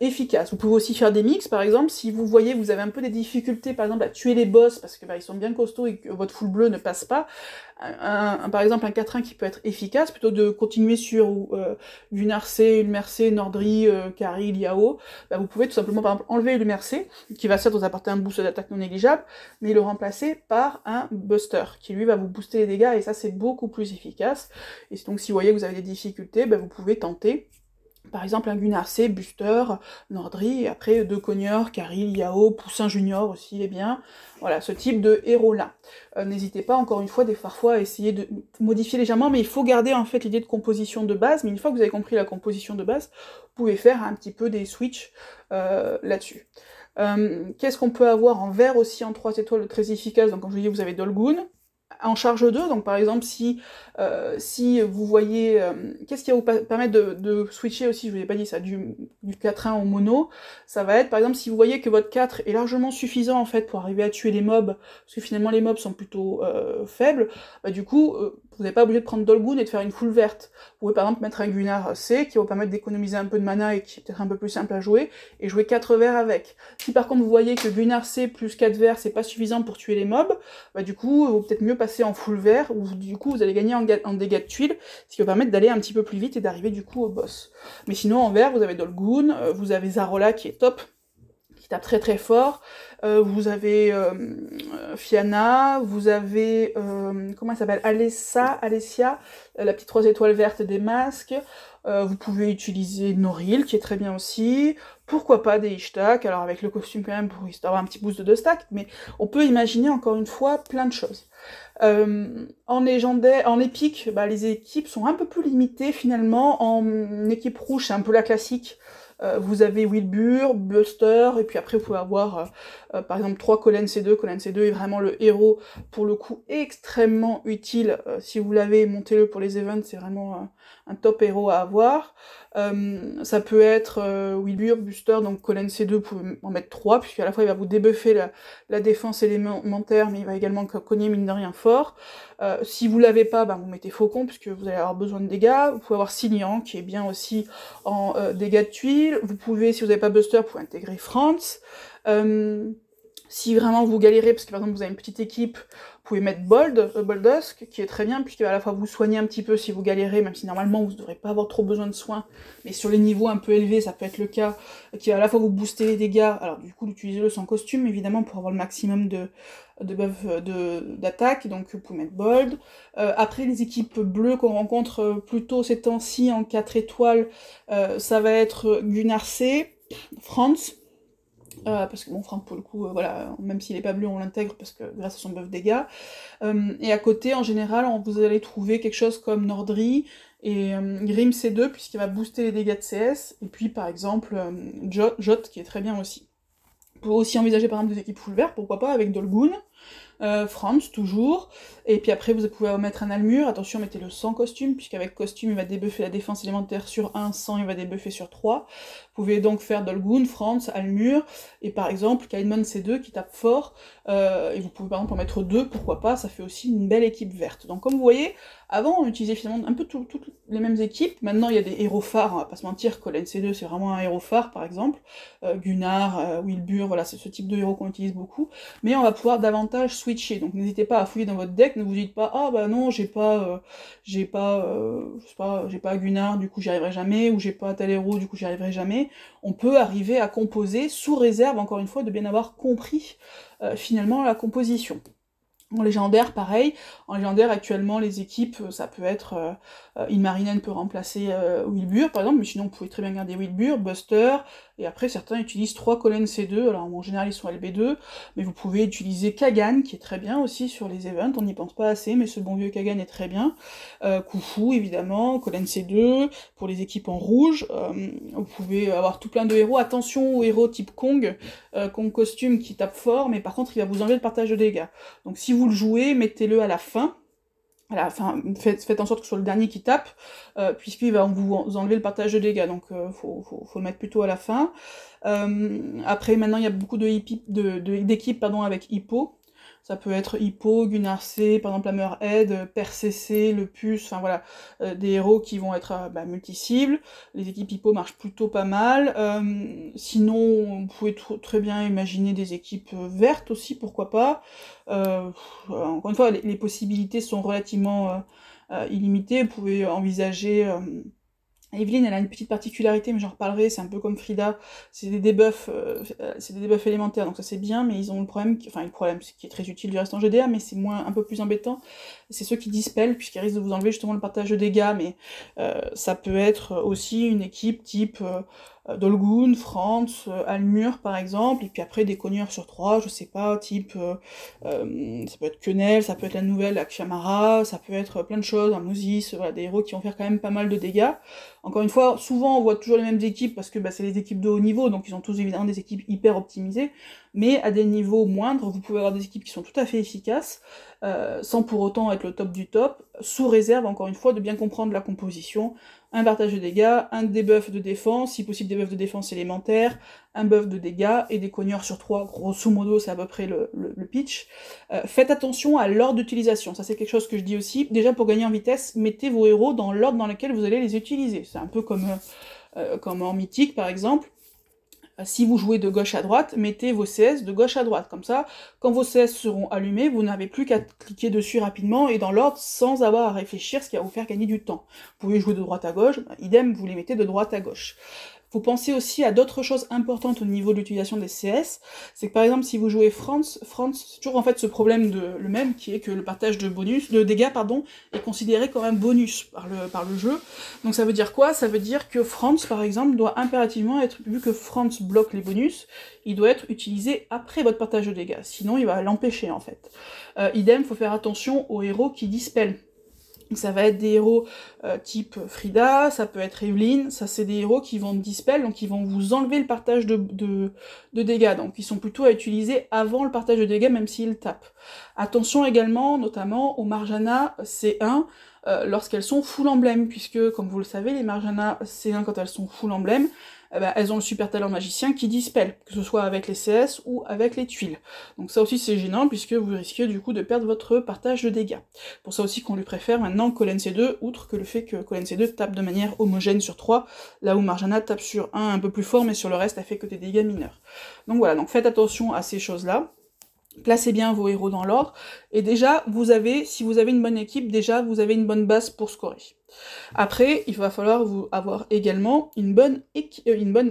efficaces. Vous pouvez aussi faire des mix, par exemple, si vous voyez que vous avez un peu des difficultés, par exemple, à tuer les boss, parce que ils sont bien costauds et que votre full bleu ne passe pas, par exemple un 4-1 qui peut être efficace, plutôt de continuer sur Gunnar C, Ulmer C, Nordri, Karil, Yao, vous pouvez tout simplement, par exemple, enlever Ulmer C, qui va certes vous apporter un boost d'attaque non négligeable, mais le remplacer par un Buster, qui lui va vous booster les dégâts, et ça c'est beaucoup plus efficace. Et donc si vous voyez que vous avez des difficultés, vous pouvez tenter par exemple un Gunnar C, Buster, Nordri, et après 2 cogneurs, Karil, Yao, Poussin Junior aussi est bien, voilà, ce type de héros-là. N'hésitez pas, encore une fois, parfois à essayer de modifier légèrement, mais il faut garder en fait l'idée de composition de base, mais une fois que vous avez compris la composition de base, vous pouvez faire un petit peu des switches là-dessus. Qu'est-ce qu'on peut avoir en vert aussi en 3 étoiles très efficace? Donc comme je vous dis, vous avez Dolgun, en charge 2, donc par exemple si vous voyez, qu'est-ce qui va vous permettre de switcher aussi, je vous ai pas dit ça, du 4-1 au mono, ça va être par exemple si vous voyez que votre 4 est largement suffisant en fait pour arriver à tuer les mobs, parce que finalement les mobs sont plutôt faibles, du coup vous n'êtes pas obligé de prendre Dolgun et de faire une full verte. Vous pouvez par exemple mettre un Gunnar C qui va vous permettre d'économiser un peu de mana et qui est peut-être un peu plus simple à jouer, et jouer 4 verts avec. Si par contre vous voyez que Gunnar C plus 4 verts c'est pas suffisant pour tuer les mobs, du coup il vaut peut-être mieux passer en full vert, où du coup vous allez gagner en dégâts de tuiles, ce qui va permettre d'aller un petit peu plus vite et d'arriver du coup au boss. Mais sinon en vert vous avez Dolgun, vous avez Zarola qui est top, qui tape très très fort, vous avez Fianna, vous avez, comment elle s'appelle, Alessia, la petite 3 étoiles vertes des masques, vous pouvez utiliser Noril, qui est très bien aussi, pourquoi pas des Ishtak, alors avec le costume quand même, pour histoire d'avoir un petit boost de 2 stacks, mais on peut imaginer encore une fois plein de choses. En légendaire, en épique, les équipes sont un peu plus limitées finalement, en équipe rouge c'est un peu la classique, vous avez Wilbur, Buster, et puis après vous pouvez avoir par exemple 3 Colin C2. Colin C2 est vraiment le héros, pour le coup extrêmement utile, si vous l'avez, montez-le pour les events, c'est vraiment un top héros à avoir. Ça peut être Wilbur, Buster, donc Colin C2, vous pouvez en mettre 3, puisqu'à la fois il va vous débuffer la défense élémentaire, mais il va également cogner mine de rien fort. Si vous l'avez pas, vous mettez Faucon, puisque vous allez avoir besoin de dégâts. Vous pouvez avoir Signian, qui est bien aussi en dégâts de tuiles. Vous pouvez, si vous n'avez pas Buster, vous pouvez intégrer Franz. Si vraiment vous galérez, parce que par exemple vous avez une petite équipe, vous pouvez mettre Boldusk, qui est très bien, puisqu'il va à la fois vous soigner un petit peu si vous galérez, même si normalement vous ne devrez pas avoir trop besoin de soins, mais sur les niveaux un peu élevés, ça peut être le cas, qui va à la fois vous booster les dégâts, alors du coup utilisez-le sans costume, évidemment, pour avoir le maximum de buff d'attaque, donc vous pouvez mettre Bold. Après, les équipes bleues qu'on rencontre plutôt ces temps-ci en 4 étoiles, ça va être Gunnar C, Franz, parce que bon, Franck pour le coup, voilà, même s'il est pas bleu, on l'intègre parce que grâce à son buff dégâts. Et à côté, en général, vous allez trouver quelque chose comme Nordri et Grim C2, puisqu'il va booster les dégâts de CS, et puis par exemple Jot, qui est très bien aussi. Vous pouvez aussi envisager par exemple des équipes full vert, pourquoi pas, avec Dolgun. Franz toujours, et puis après vous pouvez mettre un Almur, attention mettez-le sans costume, puisqu'avec costume il va débuffer la défense élémentaire sur 1, sans il va débuffer sur 3. Vous pouvez donc faire Dolgun, Franz, Almur, et par exemple Kaidmon C2 qui tape fort, et vous pouvez par exemple en mettre 2, pourquoi pas, ça fait aussi une belle équipe verte. Donc comme vous voyez, avant on utilisait finalement un peu toutes les mêmes équipes, maintenant il y a des héros phares, on va pas se mentir, Kolen C2 c'est vraiment un héros phare par exemple, Gunnar, Wilbur, voilà c'est ce type de héros qu'on utilise beaucoup, mais on va pouvoir davantage switcher, donc n'hésitez pas à fouiller dans votre deck, ne vous dites pas ah bah non j'ai pas Gunnar, du coup j'y arriverai jamais, ou j'ai pas tel héros, du coup j'y arriverai jamais. On peut arriver à composer sous réserve encore une fois de bien avoir compris finalement la composition. En légendaire, pareil. En légendaire, actuellement, les équipes, ça peut être... Ilmarinen peut remplacer Wilbur, par exemple, mais sinon, vous pouvez très bien garder Wilbur, Buster, et après, certains utilisent 3 Kolen C2, alors en général, ils sont LB2, mais vous pouvez utiliser Kagan, qui est très bien aussi sur les events, on n'y pense pas assez, mais ce bon vieux Kagan est très bien. Khufu, évidemment, Kolen C2, pour les équipes en rouge, vous pouvez avoir tout plein de héros. Attention aux héros type Kong, Kong costume qui tape fort, mais par contre, il va vous enlever le partage de dégâts. Donc si vous le jouez, mettez-le à la fin. Faites en sorte que ce soit le dernier qui tape, puisqu'il va vous enlever le partage de dégâts, donc faut le mettre plutôt à la fin. Après, maintenant, il y a beaucoup d'équipes avec Hippo. Ça peut être Hippo, Gunnar C, par exemple Hammerhead, Per CC, le Puce, enfin voilà, des héros qui vont être multi-cibles. Les équipes Hippo marchent plutôt pas mal. Sinon, vous pouvez très bien imaginer des équipes vertes aussi, pourquoi pas. Encore une fois, les possibilités sont relativement illimitées. Vous pouvez envisager... Evelyn, elle a une petite particularité, mais j'en reparlerai, c'est un peu comme Frida, c'est des debuffs élémentaires, donc ça c'est bien, mais ils ont le problème, c'est qui est très utile du reste en GDA, mais c'est un peu plus embêtant, c'est ceux qui dispellent, puisqu'ils risquent de vous enlever justement le partage de dégâts, mais ça peut être aussi une équipe type Dolgun, Franz, Almur par exemple, et puis après des cogneurs sur 3, je sais pas, type, ça peut être Quenelle, ça peut être la nouvelle Akshamara, ça peut être plein de choses, un Moses, voilà, des héros qui vont faire quand même pas mal de dégâts. Encore une fois, souvent on voit toujours les mêmes équipes, parce que c'est les équipes de haut niveau, donc ils ont tous évidemment des équipes hyper optimisées, mais à des niveaux moindres, vous pouvez avoir des équipes qui sont tout à fait efficaces, sans pour autant être le top du top, sous réserve, encore une fois, de bien comprendre la composition, un partage de dégâts, un debuff de défense, si possible des buffs de défense élémentaire, un buff de dégâts, et des cogneurs sur 3, grosso modo, c'est à peu près le pitch. Faites attention à l'ordre d'utilisation, ça c'est quelque chose que je dis aussi. Déjà, pour gagner en vitesse, mettez vos héros dans l'ordre dans lequel vous allez les utiliser. C'est un peu comme en mythique, par exemple. Si vous jouez de gauche à droite, mettez vos CS de gauche à droite, comme ça, quand vos CS seront allumés, vous n'avez plus qu'à cliquer dessus rapidement et dans l'ordre sans avoir à réfléchir, ce qui va vous faire gagner du temps. Vous pouvez jouer de droite à gauche, idem, vous les mettez de droite à gauche. Faut penser aussi à d'autres choses importantes au niveau de l'utilisation des CS, c'est que par exemple si vous jouez Franz, c'est toujours en fait ce problème le même, qui est que le partage de dégâts est considéré comme un bonus par le jeu. Donc ça veut dire quoi? Ça veut dire que Franz par exemple doit impérativement être, vu que Franz bloque les bonus, il doit être utilisé après votre partage de dégâts, sinon il va l'empêcher en fait. Idem, faut faire attention aux héros qui dispellent. Ça va être des héros type Frida, ça peut être Evelyn, ça c'est des héros qui vont dispel, donc ils vont vous enlever le partage de dégâts, donc ils sont plutôt à utiliser avant le partage de dégâts, même s'ils tapent. Attention également, notamment aux Marjana C1, lorsqu'elles sont full emblème, puisque, comme vous le savez, les Marjana C1, quand elles sont full emblème, elles ont le super talent magicien qui dispelle, que ce soit avec les CS ou avec les tuiles. Donc ça aussi c'est gênant, puisque vous risquez du coup de perdre votre partage de dégâts. Pour ça aussi qu'on lui préfère maintenant Kolen C2, outre que le fait que Kolen C2 tape de manière homogène sur 3, là où Marjana tape sur un peu plus fort, mais sur le reste elle fait que des dégâts mineurs. Donc voilà, donc faites attention à ces choses-là. Placez bien vos héros dans l'ordre, et déjà, si vous avez une bonne équipe, déjà, vous avez une bonne base pour scorer. Après, il va falloir vous avoir également une bonne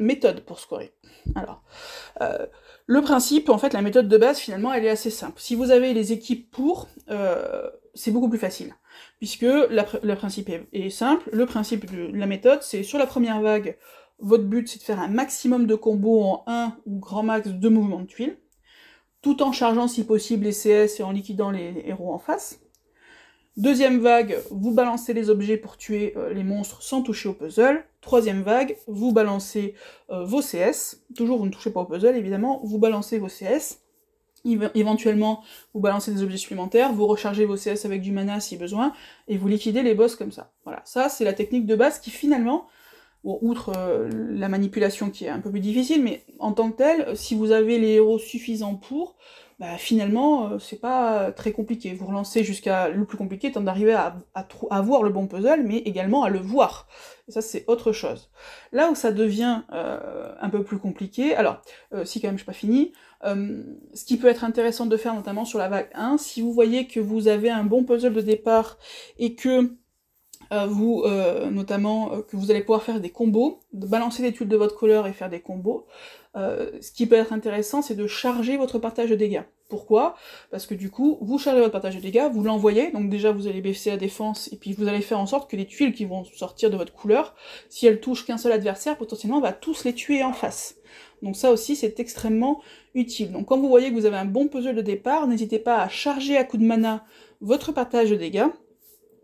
méthode pour scorer. Alors, le principe, en fait, la méthode de base, finalement, elle est assez simple. Si vous avez les équipes pour, c'est beaucoup plus facile, puisque le principe est simple. Le principe de la méthode, c'est sur la première vague, votre but, c'est de faire un maximum de combos en 1 ou grand max 2 mouvements de tuiles, tout en chargeant si possible les CS et en liquidant les héros en face. Deuxième vague, vous balancez les objets pour tuer les monstres sans toucher au puzzle. Troisième vague, vous balancez vos CS, toujours vous ne touchez pas au puzzle évidemment, vous balancez vos CS. Éventuellement, vous balancez des objets supplémentaires, vous rechargez vos CS avec du mana si besoin, et vous liquidez les boss comme ça. Voilà, ça c'est la technique de base qui finalement, bon, outre la manipulation qui est un peu plus difficile, mais en tant que telle, si vous avez les héros suffisants pour, bah finalement, c'est pas très compliqué. Vous relancez jusqu'à... Le plus compliqué étant d'arriver à voir le bon puzzle, mais également à le voir. Et ça, c'est autre chose. Là où ça devient un peu plus compliqué, alors, si quand même je suis pas fini, ce qui peut être intéressant de faire, notamment sur la vague 1, si vous voyez que vous avez un bon puzzle de départ, et que que vous allez pouvoir faire des combos, de balancer des tuiles de votre couleur et faire des combos, ce qui peut être intéressant, c'est de charger votre partage de dégâts. Pourquoi? Parce que du coup, vous chargez votre partage de dégâts, vous l'envoyez, donc déjà vous allez baisser la défense, et puis vous allez faire en sorte que les tuiles qui vont sortir de votre couleur, si elles touchent qu'un seul adversaire, potentiellement on va tous les tuer en face. Donc ça aussi, c'est extrêmement utile. Donc quand vous voyez que vous avez un bon puzzle de départ, n'hésitez pas à charger à coup de mana votre partage de dégâts.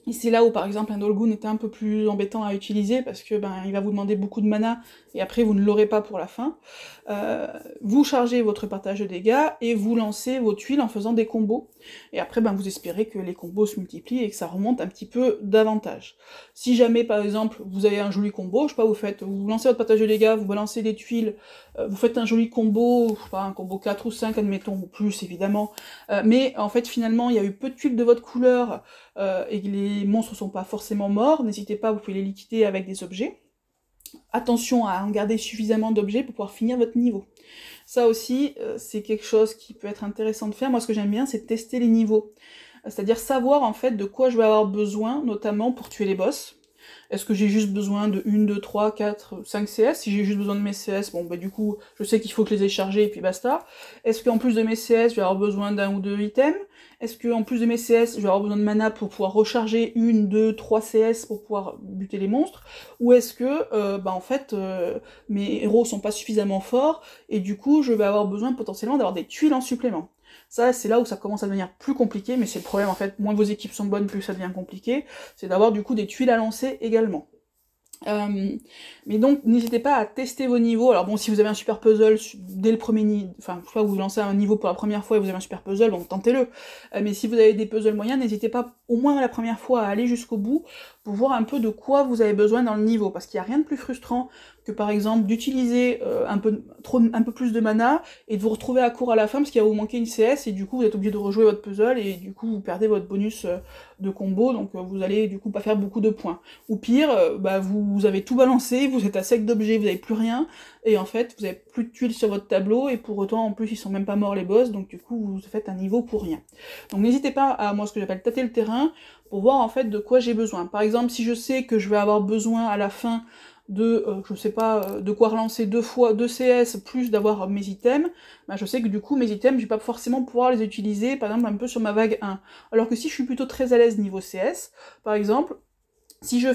Et c'est là où par exemple un Dolgun est un peu plus embêtant à utiliser parce que il va vous demander beaucoup de mana et après vous ne l'aurez pas pour la fin. Vous chargez votre partage de dégâts et vous lancez vos tuiles en faisant des combos. Et après vous espérez que les combos se multiplient et que ça remonte un petit peu davantage. Si jamais par exemple vous avez un joli combo, je sais pas, vous lancez votre partage de dégâts, vous balancez des tuiles, vous faites un joli combo, je sais pas, un combo 4 ou 5 admettons, ou plus évidemment, mais en fait finalement il y a eu peu de tuiles de votre couleur, et que les monstres sont pas forcément morts, n'hésitez pas, vous pouvez les liquider avec des objets. Attention à en garder suffisamment d'objets pour pouvoir finir votre niveau. Ça aussi, c'est quelque chose qui peut être intéressant de faire. Moi, ce que j'aime bien, c'est de tester les niveaux. C'est-à-dire savoir, en fait, de quoi je vais avoir besoin, notamment pour tuer les boss. Est-ce que j'ai juste besoin de 1, 2, 3, 4, 5 CS? Si j'ai juste besoin de mes CS, bon du coup, je sais qu'il faut que je les ai chargés et puis basta. Est-ce qu'en plus de mes CS, je vais avoir besoin d'un ou deux items? Est-ce qu'en plus de mes CS, je vais avoir besoin de mana pour pouvoir recharger 1, 2, 3 CS pour pouvoir buter les monstres? Ou est-ce que, en fait, mes héros sont pas suffisamment forts, et du coup, je vais avoir besoin potentiellement d'avoir des tuiles en supplément? Ça, c'est là où ça commence à devenir plus compliqué, mais c'est le problème en fait, moins vos équipes sont bonnes, plus ça devient compliqué, c'est d'avoir du coup des tuiles à lancer également. Mais donc, n'hésitez pas à tester vos niveaux. Alors bon, si vous avez un super puzzle dès le premier niveau, enfin, je sais pas, vous lancez un niveau pour la première fois et vous avez un super puzzle, donc tentez-le. Mais si vous avez des puzzles moyens, n'hésitez pas au moins la première fois à aller jusqu'au bout pour voir un peu de quoi vous avez besoin dans le niveau, parce qu'il n'y a rien de plus frustrant que par exemple d'utiliser un peu plus de mana et de vous retrouver à court à la fin parce qu'il va vous manquer une CS et du coup vous êtes obligé de rejouer votre puzzle et du coup vous perdez votre bonus de combo, donc vous allez du coup pas faire beaucoup de points. Ou pire, vous avez tout balancé, vous êtes à sec d'objets, vous n'avez plus rien, et en fait vous avez plus de tuiles sur votre tableau, et pour autant en plus ils sont même pas morts les boss, donc du coup vous faites un niveau pour rien. Donc n'hésitez pas à, moi ce que j'appelle tâter le terrain, pour voir en fait de quoi j'ai besoin. Par exemple, si je sais que je vais avoir besoin à la fin de, je sais pas, de quoi relancer 2 fois 2 CS, plus d'avoir mes items, je sais que du coup mes items, je vais pas forcément pouvoir les utiliser, par exemple un peu sur ma vague 1. Alors que si je suis plutôt très à l'aise niveau CS, par exemple, si je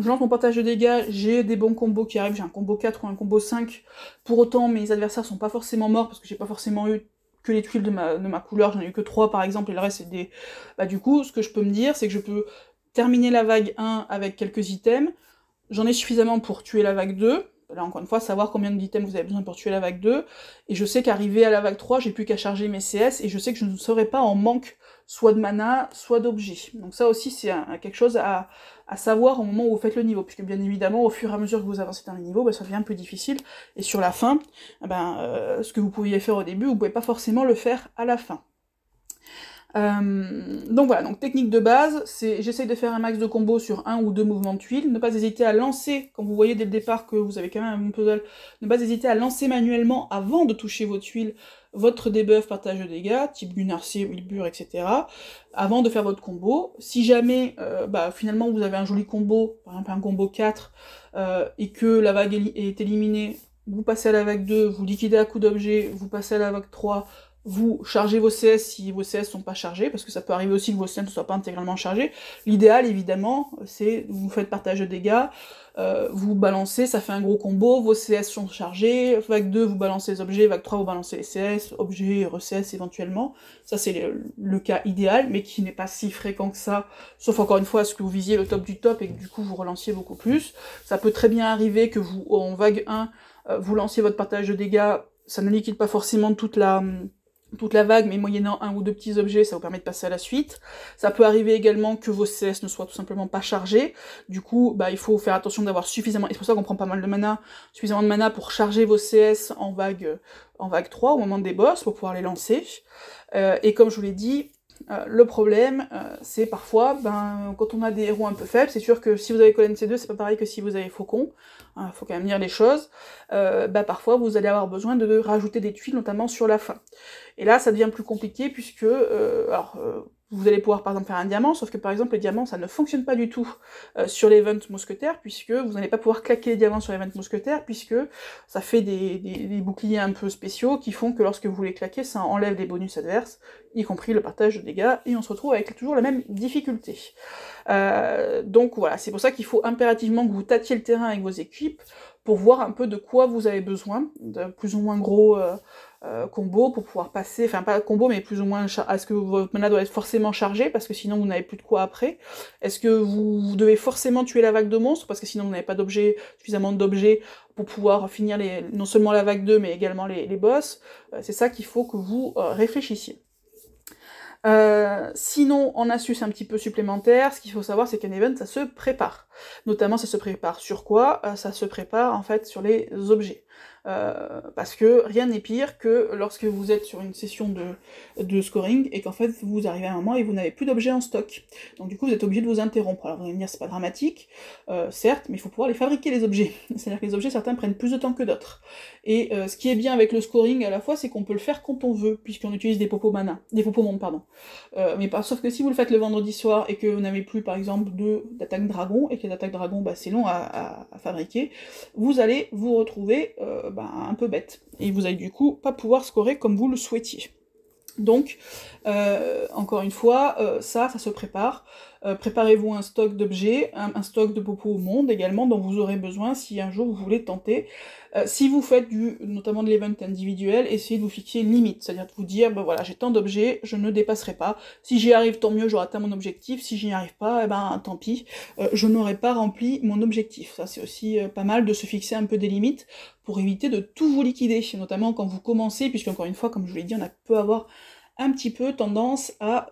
lance mon partage de dégâts, j'ai des bons combos qui arrivent, j'ai un combo 4 ou un combo 5, pour autant mes adversaires sont pas forcément morts, parce que j'ai pas forcément eu que les tuiles de ma couleur, j'en ai eu que 3 par exemple, et le reste c'est des... du coup, ce que je peux me dire, c'est que je peux terminer la vague 1 avec quelques items, j'en ai suffisamment pour tuer la vague 2, là encore une fois, savoir combien d'items vous avez besoin pour tuer la vague 2, et je sais qu'arrivé à la vague 3, j'ai plus qu'à charger mes CS, et je sais que je ne serai pas en manque soit de mana, soit d'objets. Donc ça aussi c'est quelque chose à savoir au moment où vous faites le niveau, puisque bien évidemment, au fur et à mesure que vous avancez dans les niveaux, ça devient plus difficile, et sur la fin, ce que vous pouviez faire au début, vous pouvez pas forcément le faire à la fin. Donc voilà, donc technique de base, c'est j'essaye de faire un max de combos sur 1 ou 2 mouvements de tuiles, ne pas hésiter à lancer, quand vous voyez dès le départ que vous avez quand même un bon puzzle, ne pas hésiter à lancer manuellement, avant de toucher vos tuiles, votre debuff partage de dégâts, type Gunnar-C, Wilbur, etc., avant de faire votre combo. Si jamais, finalement, vous avez un joli combo, par exemple un combo 4, et que la vague est éliminée, vous passez à la vague 2, vous liquidez à coup d'objet, vous passez à la vague 3, vous chargez vos CS si vos CS sont pas chargés, parce que ça peut arriver aussi que vos CS ne soient pas intégralement chargés. L'idéal, évidemment, c'est vous faites partage de dégâts, vous balancez, ça fait un gros combo, vos CS sont chargés, vague 2, vous balancez les objets, vague 3, vous balancez les CS, objets, re-CS éventuellement. Ça, c'est le cas idéal, mais qui n'est pas si fréquent que ça, sauf encore une fois, à ce que vous visiez le top du top et que du coup vous relanciez beaucoup plus. Ça peut très bien arriver que vous, en vague 1, vous lanciez votre partage de dégâts, ça ne liquide pas forcément toute la toute la vague, mais moyennant un ou deux petits objets, ça vous permet de passer à la suite. Ça peut arriver également que vos CS ne soient tout simplement pas chargés, du coup, bah, il faut faire attention d'avoir suffisamment, et c'est pour ça qu'on prend pas mal de mana, suffisamment de mana pour charger vos CS en vague 3, au moment des boss, pour pouvoir les lancer. Et comme je vous l'ai dit, le problème, c'est parfois, quand on a des héros un peu faibles, c'est sûr que si vous avez Colonne C2, c'est pas pareil que si vous avez Faucon, faut quand même dire les choses, parfois vous allez avoir besoin de rajouter des tuiles, notamment sur la fin. Et là, ça devient plus compliqué, puisque, vous allez pouvoir par exemple faire un diamant, sauf que par exemple les diamants ça ne fonctionne pas du tout sur l'event mousquetaire, puisque vous n'allez pas pouvoir claquer les diamants sur l'event mousquetaire, puisque ça fait des boucliers un peu spéciaux qui font que lorsque vous les claquez, ça enlève des bonus adverses, y compris le partage de dégâts, et on se retrouve avec toujours la même difficulté. Donc voilà, c'est pour ça qu'il faut impérativement que vous tâtiez le terrain avec vos équipes, pour voir un peu de quoi vous avez besoin, de plus ou moins gros combo pour pouvoir passer, enfin pas combo mais plus ou moins, est-ce que votre mana doit être forcément chargé parce que sinon vous n'avez plus de quoi après, est-ce que vous devez forcément tuer la vague de monstres parce que sinon vous n'avez pas suffisamment d'objets pour pouvoir finir non seulement la vague 2 mais également les boss, c'est ça qu'il faut que vous réfléchissiez. Sinon, en astuce un petit peu supplémentaire, ce qu'il faut savoir, c'est qu'un event, ça se prépare. Notamment, ça se prépare sur quoi? Ça se prépare, en fait, sur les objets. Parce que rien n'est pire que lorsque vous êtes sur une session de scoring, et qu'en fait, vous arrivez à un moment et vous n'avez plus d'objets en stock. Donc du coup, vous êtes obligé de vous interrompre. Alors vous allez me dire, c'est pas dramatique, certes, mais il faut pouvoir les fabriquer, les objets. C'est-à-dire que les objets, certains prennent plus de temps que d'autres. Et ce qui est bien avec le scoring, à la fois, c'est qu'on peut le faire quand on veut, puisqu'on utilise des popos monde, pardon. Sauf que si vous le faites le vendredi soir et que vous n'avez plus par exemple d'attaque dragon, et que les attaques dragon c'est long à fabriquer, vous allez vous retrouver un peu bête. Et vous allez du coup pas pouvoir scorer comme vous le souhaitiez. Donc, encore une fois, ça se prépare. Préparez-vous un stock d'objets, un stock de popos au monde également, dont vous aurez besoin si un jour vous voulez tenter. Si vous faites notamment de l'event individuel, essayez de vous fixer une limite, c'est-à-dire de vous dire, voilà, j'ai tant d'objets, je ne dépasserai pas. Si j'y arrive, tant mieux, j'aurai atteint mon objectif. Si j'y arrive pas, tant pis, je n'aurai pas rempli mon objectif. Ça, c'est aussi pas mal de se fixer un peu des limites pour éviter de tout vous liquider, notamment quand vous commencez, puisque encore une fois, comme je vous l'ai dit, on peut avoir un petit peu tendance à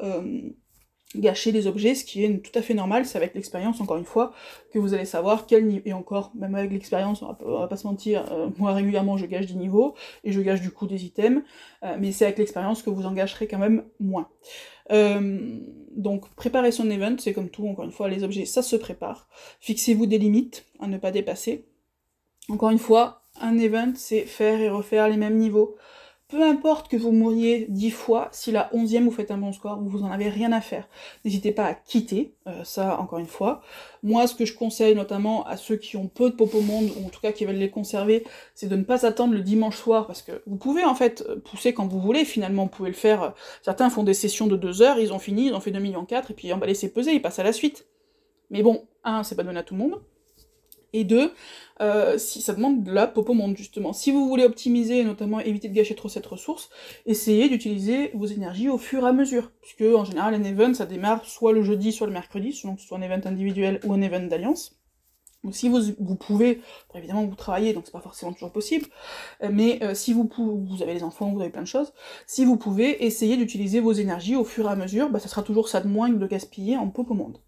gâcher des objets, ce qui est tout à fait normal. C'est avec l'expérience, encore une fois, que vous allez savoir quel niveau, et encore, même avec l'expérience, on va pas se mentir, moi régulièrement je gâche des niveaux, et je gâche du coup des items, mais c'est avec l'expérience que vous en gâcherez quand même moins. Donc préparer son event, c'est comme tout, encore une fois, les objets, ça se prépare. Fixez-vous des limites à ne pas dépasser. Encore une fois, un event, c'est faire et refaire les mêmes niveaux. Peu importe que vous mouriez 10 fois, si la 11e vous faites un bon score, vous en avez rien à faire. N'hésitez pas à quitter, ça encore une fois. Moi, ce que je conseille notamment à ceux qui ont peu de popos monde, ou en tout cas qui veulent les conserver, c'est de ne pas attendre le dimanche soir, parce que vous pouvez en fait pousser quand vous voulez, finalement, vous pouvez le faire. Certains font des sessions de 2 heures, ils ont fini, ils ont fait 2,4 millions, et puis on va laisser peser, ils passent à la suite. Mais bon, c'est pas donné à tout le monde. Et 2, si ça demande de la popo monde, justement. Si vous voulez optimiser, et notamment éviter de gâcher trop cette ressource, essayez d'utiliser vos énergies au fur et à mesure, puisque en général un event ça démarre soit le jeudi, soit le mercredi, selon que ce soit un event individuel ou un event d'alliance. Donc si vous pouvez, évidemment vous travaillez, donc c'est pas forcément toujours possible, mais si vous avez les enfants, vous avez plein de choses, si vous pouvez, essayez d'utiliser vos énergies au fur et à mesure, ça sera toujours ça de moins que de gaspiller en popo monde.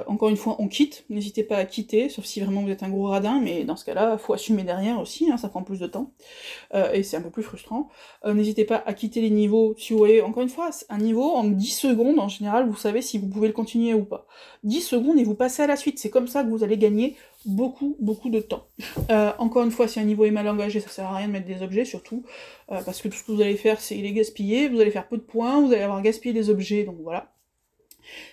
Encore une fois, on quitte, n'hésitez pas à quitter, sauf si vraiment vous êtes un gros radin, mais dans ce cas-là, faut assumer derrière aussi, ça prend plus de temps, et c'est un peu plus frustrant. N'hésitez pas à quitter les niveaux, si vous voyez, encore une fois, un niveau, en 10 secondes, en général, vous savez si vous pouvez le continuer ou pas. 10 secondes et vous passez à la suite, c'est comme ça que vous allez gagner beaucoup de temps. Encore une fois, si un niveau est mal engagé, ça sert à rien de mettre des objets, surtout, parce que tout ce que vous allez faire, c'est les gaspiller, vous allez faire peu de points, vous allez avoir gaspillé des objets, donc voilà.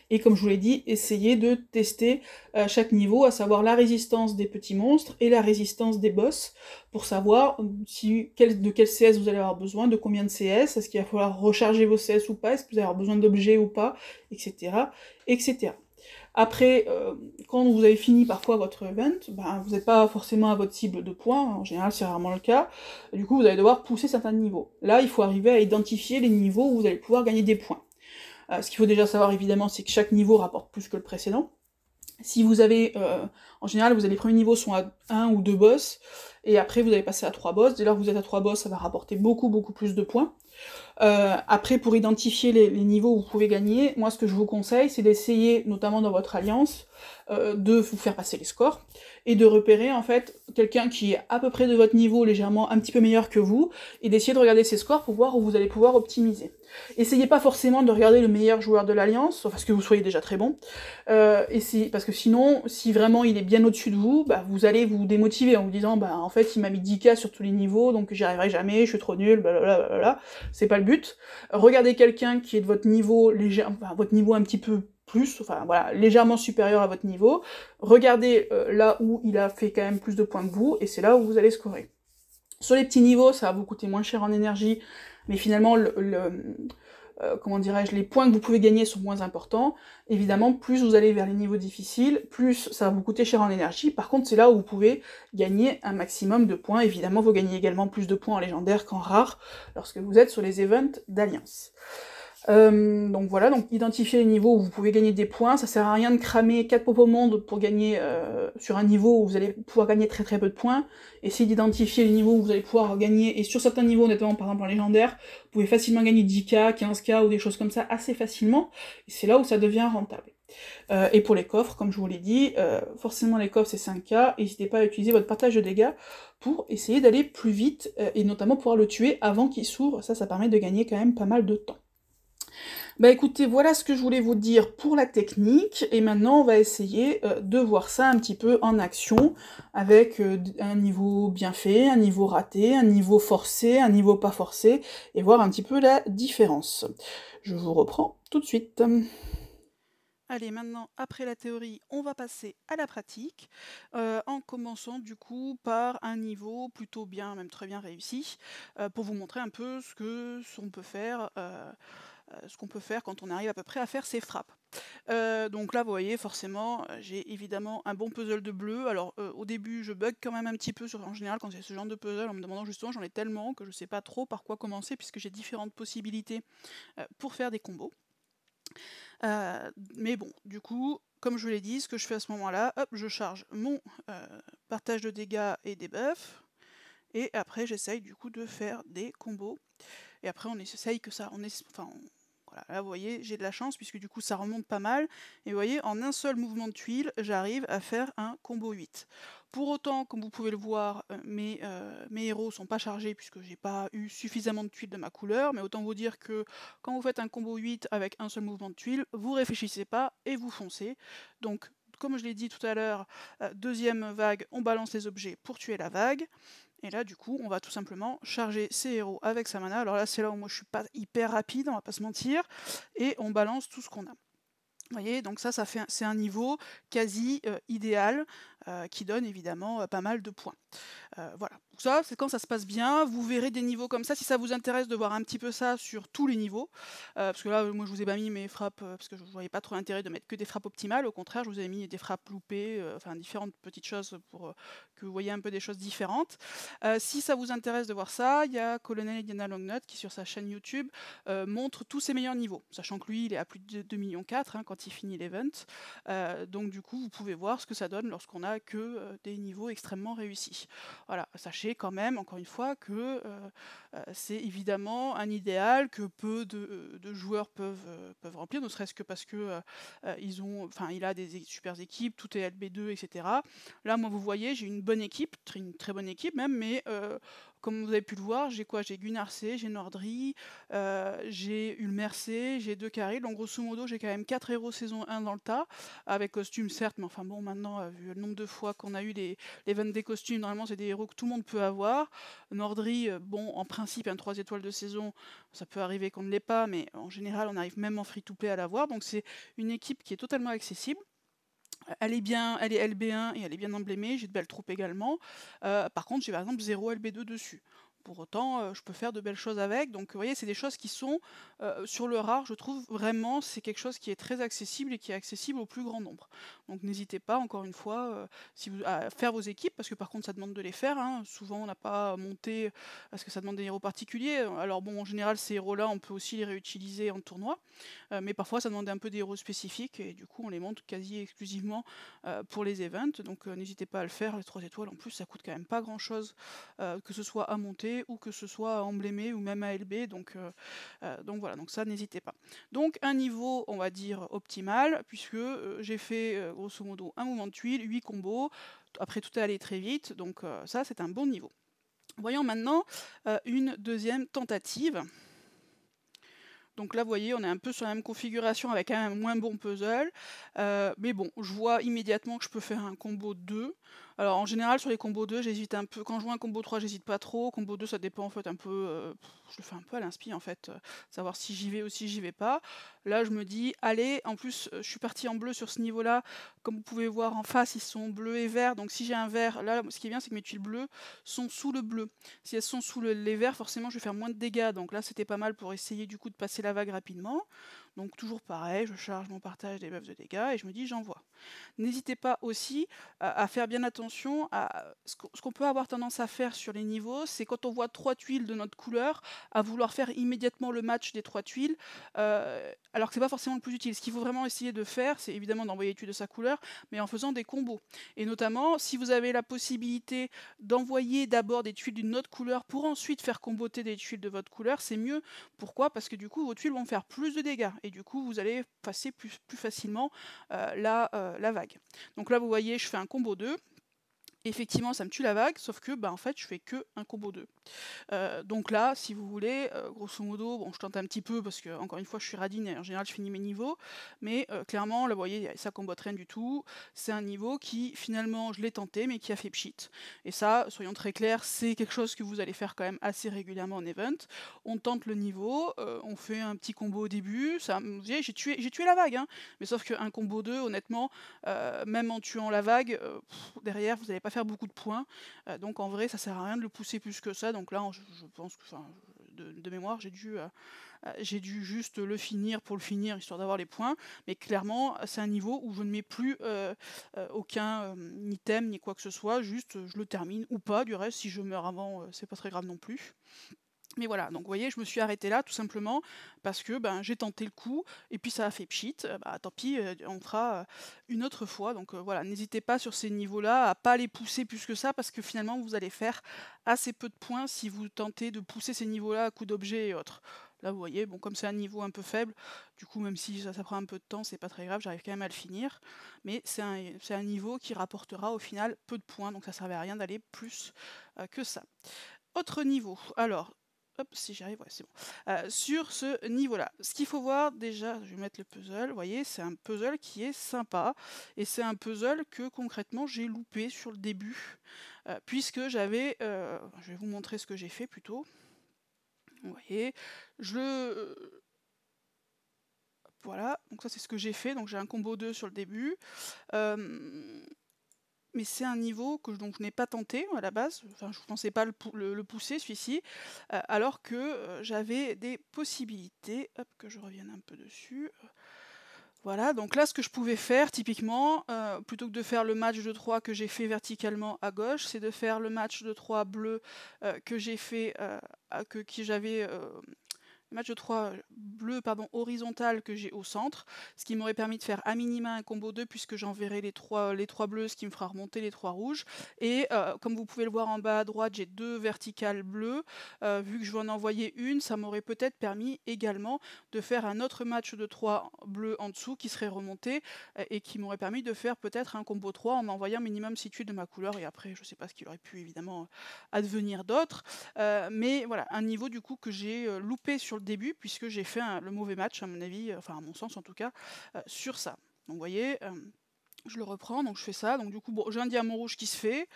Et comme je vous l'ai dit, essayez de tester chaque niveau, à savoir la résistance des petits monstres et la résistance des boss, pour savoir de quel CS vous allez avoir besoin, de combien de CS, est-ce qu'il va falloir recharger vos CS ou pas, est-ce que vous allez avoir besoin d'objets ou pas, etc. etc. Après, quand vous avez fini parfois votre event, vous n'êtes pas forcément à votre cible de points, en général c'est rarement le cas, du coup vous allez devoir pousser certains niveaux. Là, il faut arriver à identifier les niveaux où vous allez pouvoir gagner des points. Ce qu'il faut déjà savoir évidemment, c'est que chaque niveau rapporte plus que le précédent. Si vous avez, en général, les premiers niveaux sont à 1 ou 2 boss, et après vous allez passer à 3 boss. Dès lors que vous êtes à 3 boss, ça va rapporter beaucoup plus de points. Après, pour identifier les niveaux où vous pouvez gagner, moi ce que je vous conseille, c'est d'essayer, notamment dans votre alliance, de vous faire passer les scores, et de repérer en fait quelqu'un qui est à peu près de votre niveau, légèrement un petit peu meilleur que vous, et d'essayer de regarder ses scores pour voir où vous allez pouvoir optimiser. Essayez pas forcément de regarder le meilleur joueur de l'alliance, sauf à ce que vous soyez déjà très bon, parce que sinon, si vraiment il est bien au-dessus de vous, bah, vous allez vous démotiver en vous disant bah en fait il m'a mis 10K sur tous les niveaux, donc j'y arriverai jamais, je suis trop nul, blablabla, c'est pas le but. Regardez quelqu'un qui est de votre niveau enfin, votre niveau un petit peu plus, enfin voilà, légèrement supérieur à votre niveau, regardez là où il a fait quand même plus de points que vous, et c'est là où vous allez scorer. Sur les petits niveaux, ça va vous coûter moins cher en énergie, mais finalement, comment dirais-je, les points que vous pouvez gagner sont moins importants. Évidemment, plus vous allez vers les niveaux difficiles, plus ça va vous coûter cher en énergie. Par contre, c'est là où vous pouvez gagner un maximum de points. Évidemment, vous gagnez également plus de points en légendaire qu'en rare, lorsque vous êtes sur les events d'Alliance. Donc voilà, donc identifier les niveaux où vous pouvez gagner des points, ça sert à rien de cramer 4 pop au monde pour gagner sur un niveau où vous allez pouvoir gagner très très peu de points. Essayez d'identifier les niveaux où vous allez pouvoir gagner, et sur certains niveaux, notamment par exemple en légendaire, vous pouvez facilement gagner 10K, 15K ou des choses comme ça assez facilement, et c'est là où ça devient rentable. Et pour les coffres, comme je vous l'ai dit, forcément les coffres c'est 5K, n'hésitez pas à utiliser votre partage de dégâts pour essayer d'aller plus vite, et notamment pouvoir le tuer avant qu'il s'ouvre, ça permet de gagner quand même pas mal de temps. Bah écoutez, voilà ce que je voulais vous dire pour la technique, et maintenant on va essayer de voir ça un petit peu en action, avec un niveau bien fait, un niveau raté, un niveau forcé, un niveau pas forcé, et voir un petit peu la différence. Je vous reprends tout de suite. Allez, maintenant, après la théorie, on va passer à la pratique, en commençant du coup par un niveau plutôt bien, même très bien réussi, pour vous montrer un peu ce qu'on peut faire quand on arrive à peu près à faire ses frappes. Donc là, vous voyez, forcément, j'ai évidemment un bon puzzle de bleu. Alors, au début, je bug quand même un petit peu, en général, quand il y a ce genre de puzzle, en me demandant justement, j'en ai tellement que je sais pas trop par quoi commencer, puisque j'ai différentes possibilités pour faire des combos. Mais bon, du coup, comme je vous l'ai dit, ce que je fais à ce moment-là, hop, je charge mon partage de dégâts et des buffs, et après j'essaye du coup de faire des combos, et après on essaye que ça, voilà, là vous voyez, j'ai de la chance puisque du coup ça remonte pas mal, et vous voyez, en un seul mouvement de tuile, j'arrive à faire un combo 8. Pour autant, comme vous pouvez le voir, mes héros sont pas chargés puisque j'ai pas eu suffisamment de tuiles de ma couleur, mais autant vous dire que quand vous faites un combo 8 avec un seul mouvement de tuile, vous réfléchissez pas et vous foncez. Donc, comme je l'ai dit tout à l'heure, deuxième vague, on balance les objets pour tuer la vague. Et là, du coup, on va tout simplement charger ses héros avec sa mana. Alors là, c'est là où moi je suis pas hyper rapide, on va pas se mentir. Et on balance tout ce qu'on a. Vous voyez, donc c'est un niveau quasi idéal, qui donne évidemment pas mal de points. Voilà, donc ça c'est quand ça se passe bien, vous verrez des niveaux comme ça, si ça vous intéresse de voir un petit peu ça sur tous les niveaux, parce que là moi je vous ai pas mis mes frappes, parce que je ne voyais pas trop l'intérêt de mettre que des frappes optimales, au contraire je vous ai mis des frappes loupées, enfin différentes petites choses pour que vous voyez un peu des choses différentes. Si ça vous intéresse de voir ça, il y a Colonel Indiana Longnut qui sur sa chaîne YouTube montre tous ses meilleurs niveaux, sachant que lui il est à plus de 2,4 millions quand il finit l'event, donc du coup vous pouvez voir ce que ça donne lorsqu'on a que des niveaux extrêmement réussis. Voilà, sachez quand même, encore une fois, que c'est évidemment un idéal que peu de joueurs peuvent remplir, ne serait-ce que parce que il a des super équipes, tout est LB2, etc. Là, moi, vous voyez, j'ai une bonne équipe, une très bonne équipe même, mais comme vous avez pu le voir, j'ai quoi? J'ai Gunnar C, j'ai Nordri, j'ai Ulmer C, j'ai 2 Karil. Donc grosso modo, j'ai quand même 4 héros saison 1 dans le tas, avec costume certes, mais enfin bon, maintenant, vu le nombre de fois qu'on a eu les ventes des costumes, normalement c'est des héros que tout le monde peut avoir. Nordri, bon, en principe, un 3 étoiles de saison, ça peut arriver qu'on ne l'ait pas, mais en général, on arrive même en free-to-play à l'avoir. Donc c'est une équipe qui est totalement accessible. Elle est LB1 et elle est bien emblémée, j'ai de belles troupes également. Par contre, j'ai par exemple 0 LB2 dessus. Pour autant, je peux faire de belles choses avec. Donc, vous voyez, c'est des choses qui sont, sur le rare, je trouve vraiment, c'est quelque chose qui est très accessible et qui est accessible au plus grand nombre. Donc, n'hésitez pas, encore une fois, à faire vos équipes, parce que par contre, ça demande de les faire, hein. Souvent, on n'a pas monté, parce que ça demande des héros particuliers. Alors bon, en général, ces héros-là, on peut aussi les réutiliser en tournoi. Mais parfois, ça demande un peu des héros spécifiques, et du coup, on les monte quasi exclusivement pour les events. Donc, n'hésitez pas à le faire. Les 3 étoiles, en plus, ça coûte quand même pas grand-chose, que ce soit à monter ALB ou que ce soit emblémé ou même ALB, donc voilà, donc ça n'hésitez pas. Donc un niveau, on va dire, optimal, puisque j'ai fait grosso modo un mouvement de tuile, 8 combos, après tout est allé très vite, donc ça c'est un bon niveau. Voyons maintenant une deuxième tentative. Donc là, vous voyez, on est un peu sur la même configuration avec un moins bon puzzle. Mais bon, je vois immédiatement que je peux faire un combo 2. Alors en général, sur les combos 2, j'hésite un peu. Quand je vois un combo 3, j'hésite pas trop. Combo 2, ça dépend en fait un peu. Je le fais un peu à l'inspi en fait. Savoir si j'y vais ou si j'y vais pas. Là, je me dis, allez, en plus, je suis partie en bleu sur ce niveau-là. Comme vous pouvez voir en face, ils sont bleus et verts. Donc si j'ai un vert, là, ce qui est bien, c'est que mes tuiles bleues sont sous le bleu. Si elles sont sous les verts, forcément, je vais faire moins de dégâts. Donc là, c'était pas mal pour essayer du coup de passer la vague rapidement. Donc toujours pareil, je charge mon partage des buffs de dégâts et je me dis j'envoie. N'hésitez pas aussi à faire bien attention à ce qu'on peut avoir tendance à faire sur les niveaux, c'est quand on voit 3 tuiles de notre couleur, à vouloir faire immédiatement le match des 3 tuiles, alors que c'est pas forcément le plus utile. Ce qu'il faut vraiment essayer de faire, c'est évidemment d'envoyer les tuiles de sa couleur, mais en faisant des combos. Et notamment, si vous avez la possibilité d'envoyer d'abord des tuiles d'une autre couleur pour ensuite faire comboter des tuiles de votre couleur, c'est mieux. Pourquoi? Parce que du coup, vos tuiles vont faire plus de dégâts. Et du coup, vous allez passer plus facilement la vague. Donc là, vous voyez, je fais un combo 2. Effectivement, ça me tue la vague, sauf que en fait, je fais que un combo 2. Donc là, si vous voulez, grosso modo, bon, je tente un petit peu parce que, encore une fois, je suis radine et en général, je finis mes niveaux. Mais clairement, là, vous voyez, ça combote rien du tout. C'est un niveau qui, finalement, je l'ai tenté, mais qui a fait pchit. Et ça, soyons très clairs, c'est quelque chose que vous allez faire quand même assez régulièrement en event. On tente le niveau, on fait un petit combo au début. Ça, vous voyez, j'ai tué la vague, hein. Mais sauf qu'un combo 2, honnêtement, même en tuant la vague, derrière, vous n'allez pas faire beaucoup de points. Donc en vrai, ça sert à rien de le pousser plus que ça. Donc là, je pense que, de mémoire, j'ai dû juste le finir pour le finir, histoire d'avoir les points. Mais clairement, c'est un niveau où je ne mets plus aucun item ni quoi que ce soit. Juste, je le termine ou pas. Du reste, si je meurs avant, c'est pas très grave non plus. Mais voilà, donc vous voyez, je me suis arrêtée là tout simplement parce que j'ai tenté le coup et puis ça a fait pchit, tant pis, on fera une autre fois. Donc voilà, n'hésitez pas sur ces niveaux-là à pas les pousser plus que ça parce que finalement vous allez faire assez peu de points si vous tentez de pousser ces niveaux-là à coups d'objets et autres. Là vous voyez, bon comme c'est un niveau un peu faible, du coup même si ça prend un peu de temps, c'est pas très grave, j'arrive quand même à le finir. Mais c'est un niveau qui rapportera au final peu de points, donc ça servait à rien d'aller plus que ça. Autre niveau, alors hop, si j'y arrive, ouais, c'est bon. Sur ce niveau-là, ce qu'il faut voir déjà, je vais mettre le puzzle, vous voyez, c'est un puzzle qui est sympa, et c'est un puzzle que concrètement j'ai loupé sur le début, puisque j'avais, je vais vous montrer ce que j'ai fait plutôt, vous voyez, voilà, donc ça c'est ce que j'ai fait, donc j'ai un combo 2 sur le début, mais c'est un niveau que je n'ai pas tenté à la base, enfin je ne pensais pas le pousser celui-ci, alors que j'avais des possibilités, hop que je revienne un peu dessus, voilà, donc là ce que je pouvais faire typiquement, plutôt que de faire le match de 3 que j'ai fait verticalement à gauche, c'est de faire le match de 3 bleu que j'ai fait, j'avais match de 3 bleu horizontal que j'ai au centre, ce qui m'aurait permis de faire à minima un combo 2 puisque j'enverrai les 3 bleus, ce qui me fera remonter les 3 rouges. Et comme vous pouvez le voir en bas à droite, j'ai 2 verticales bleues. Vu que je vais en envoyer une, ça m'aurait peut-être permis également de faire un autre match de 3 bleus en dessous qui serait remonté et qui m'aurait permis de faire peut-être un combo 3 en envoyant minimum 6 tuiles de ma couleur. Et après, je ne sais pas ce qu'il aurait pu évidemment advenir d'autre. Mais voilà, un niveau du coup que j'ai loupé sur le début puisque j'ai fait le mauvais match à mon avis, enfin à mon sens en tout cas, sur ça. Donc vous voyez, je le reprends, donc je fais ça, donc du coup bon, j'ai un diamant rouge qui se fait.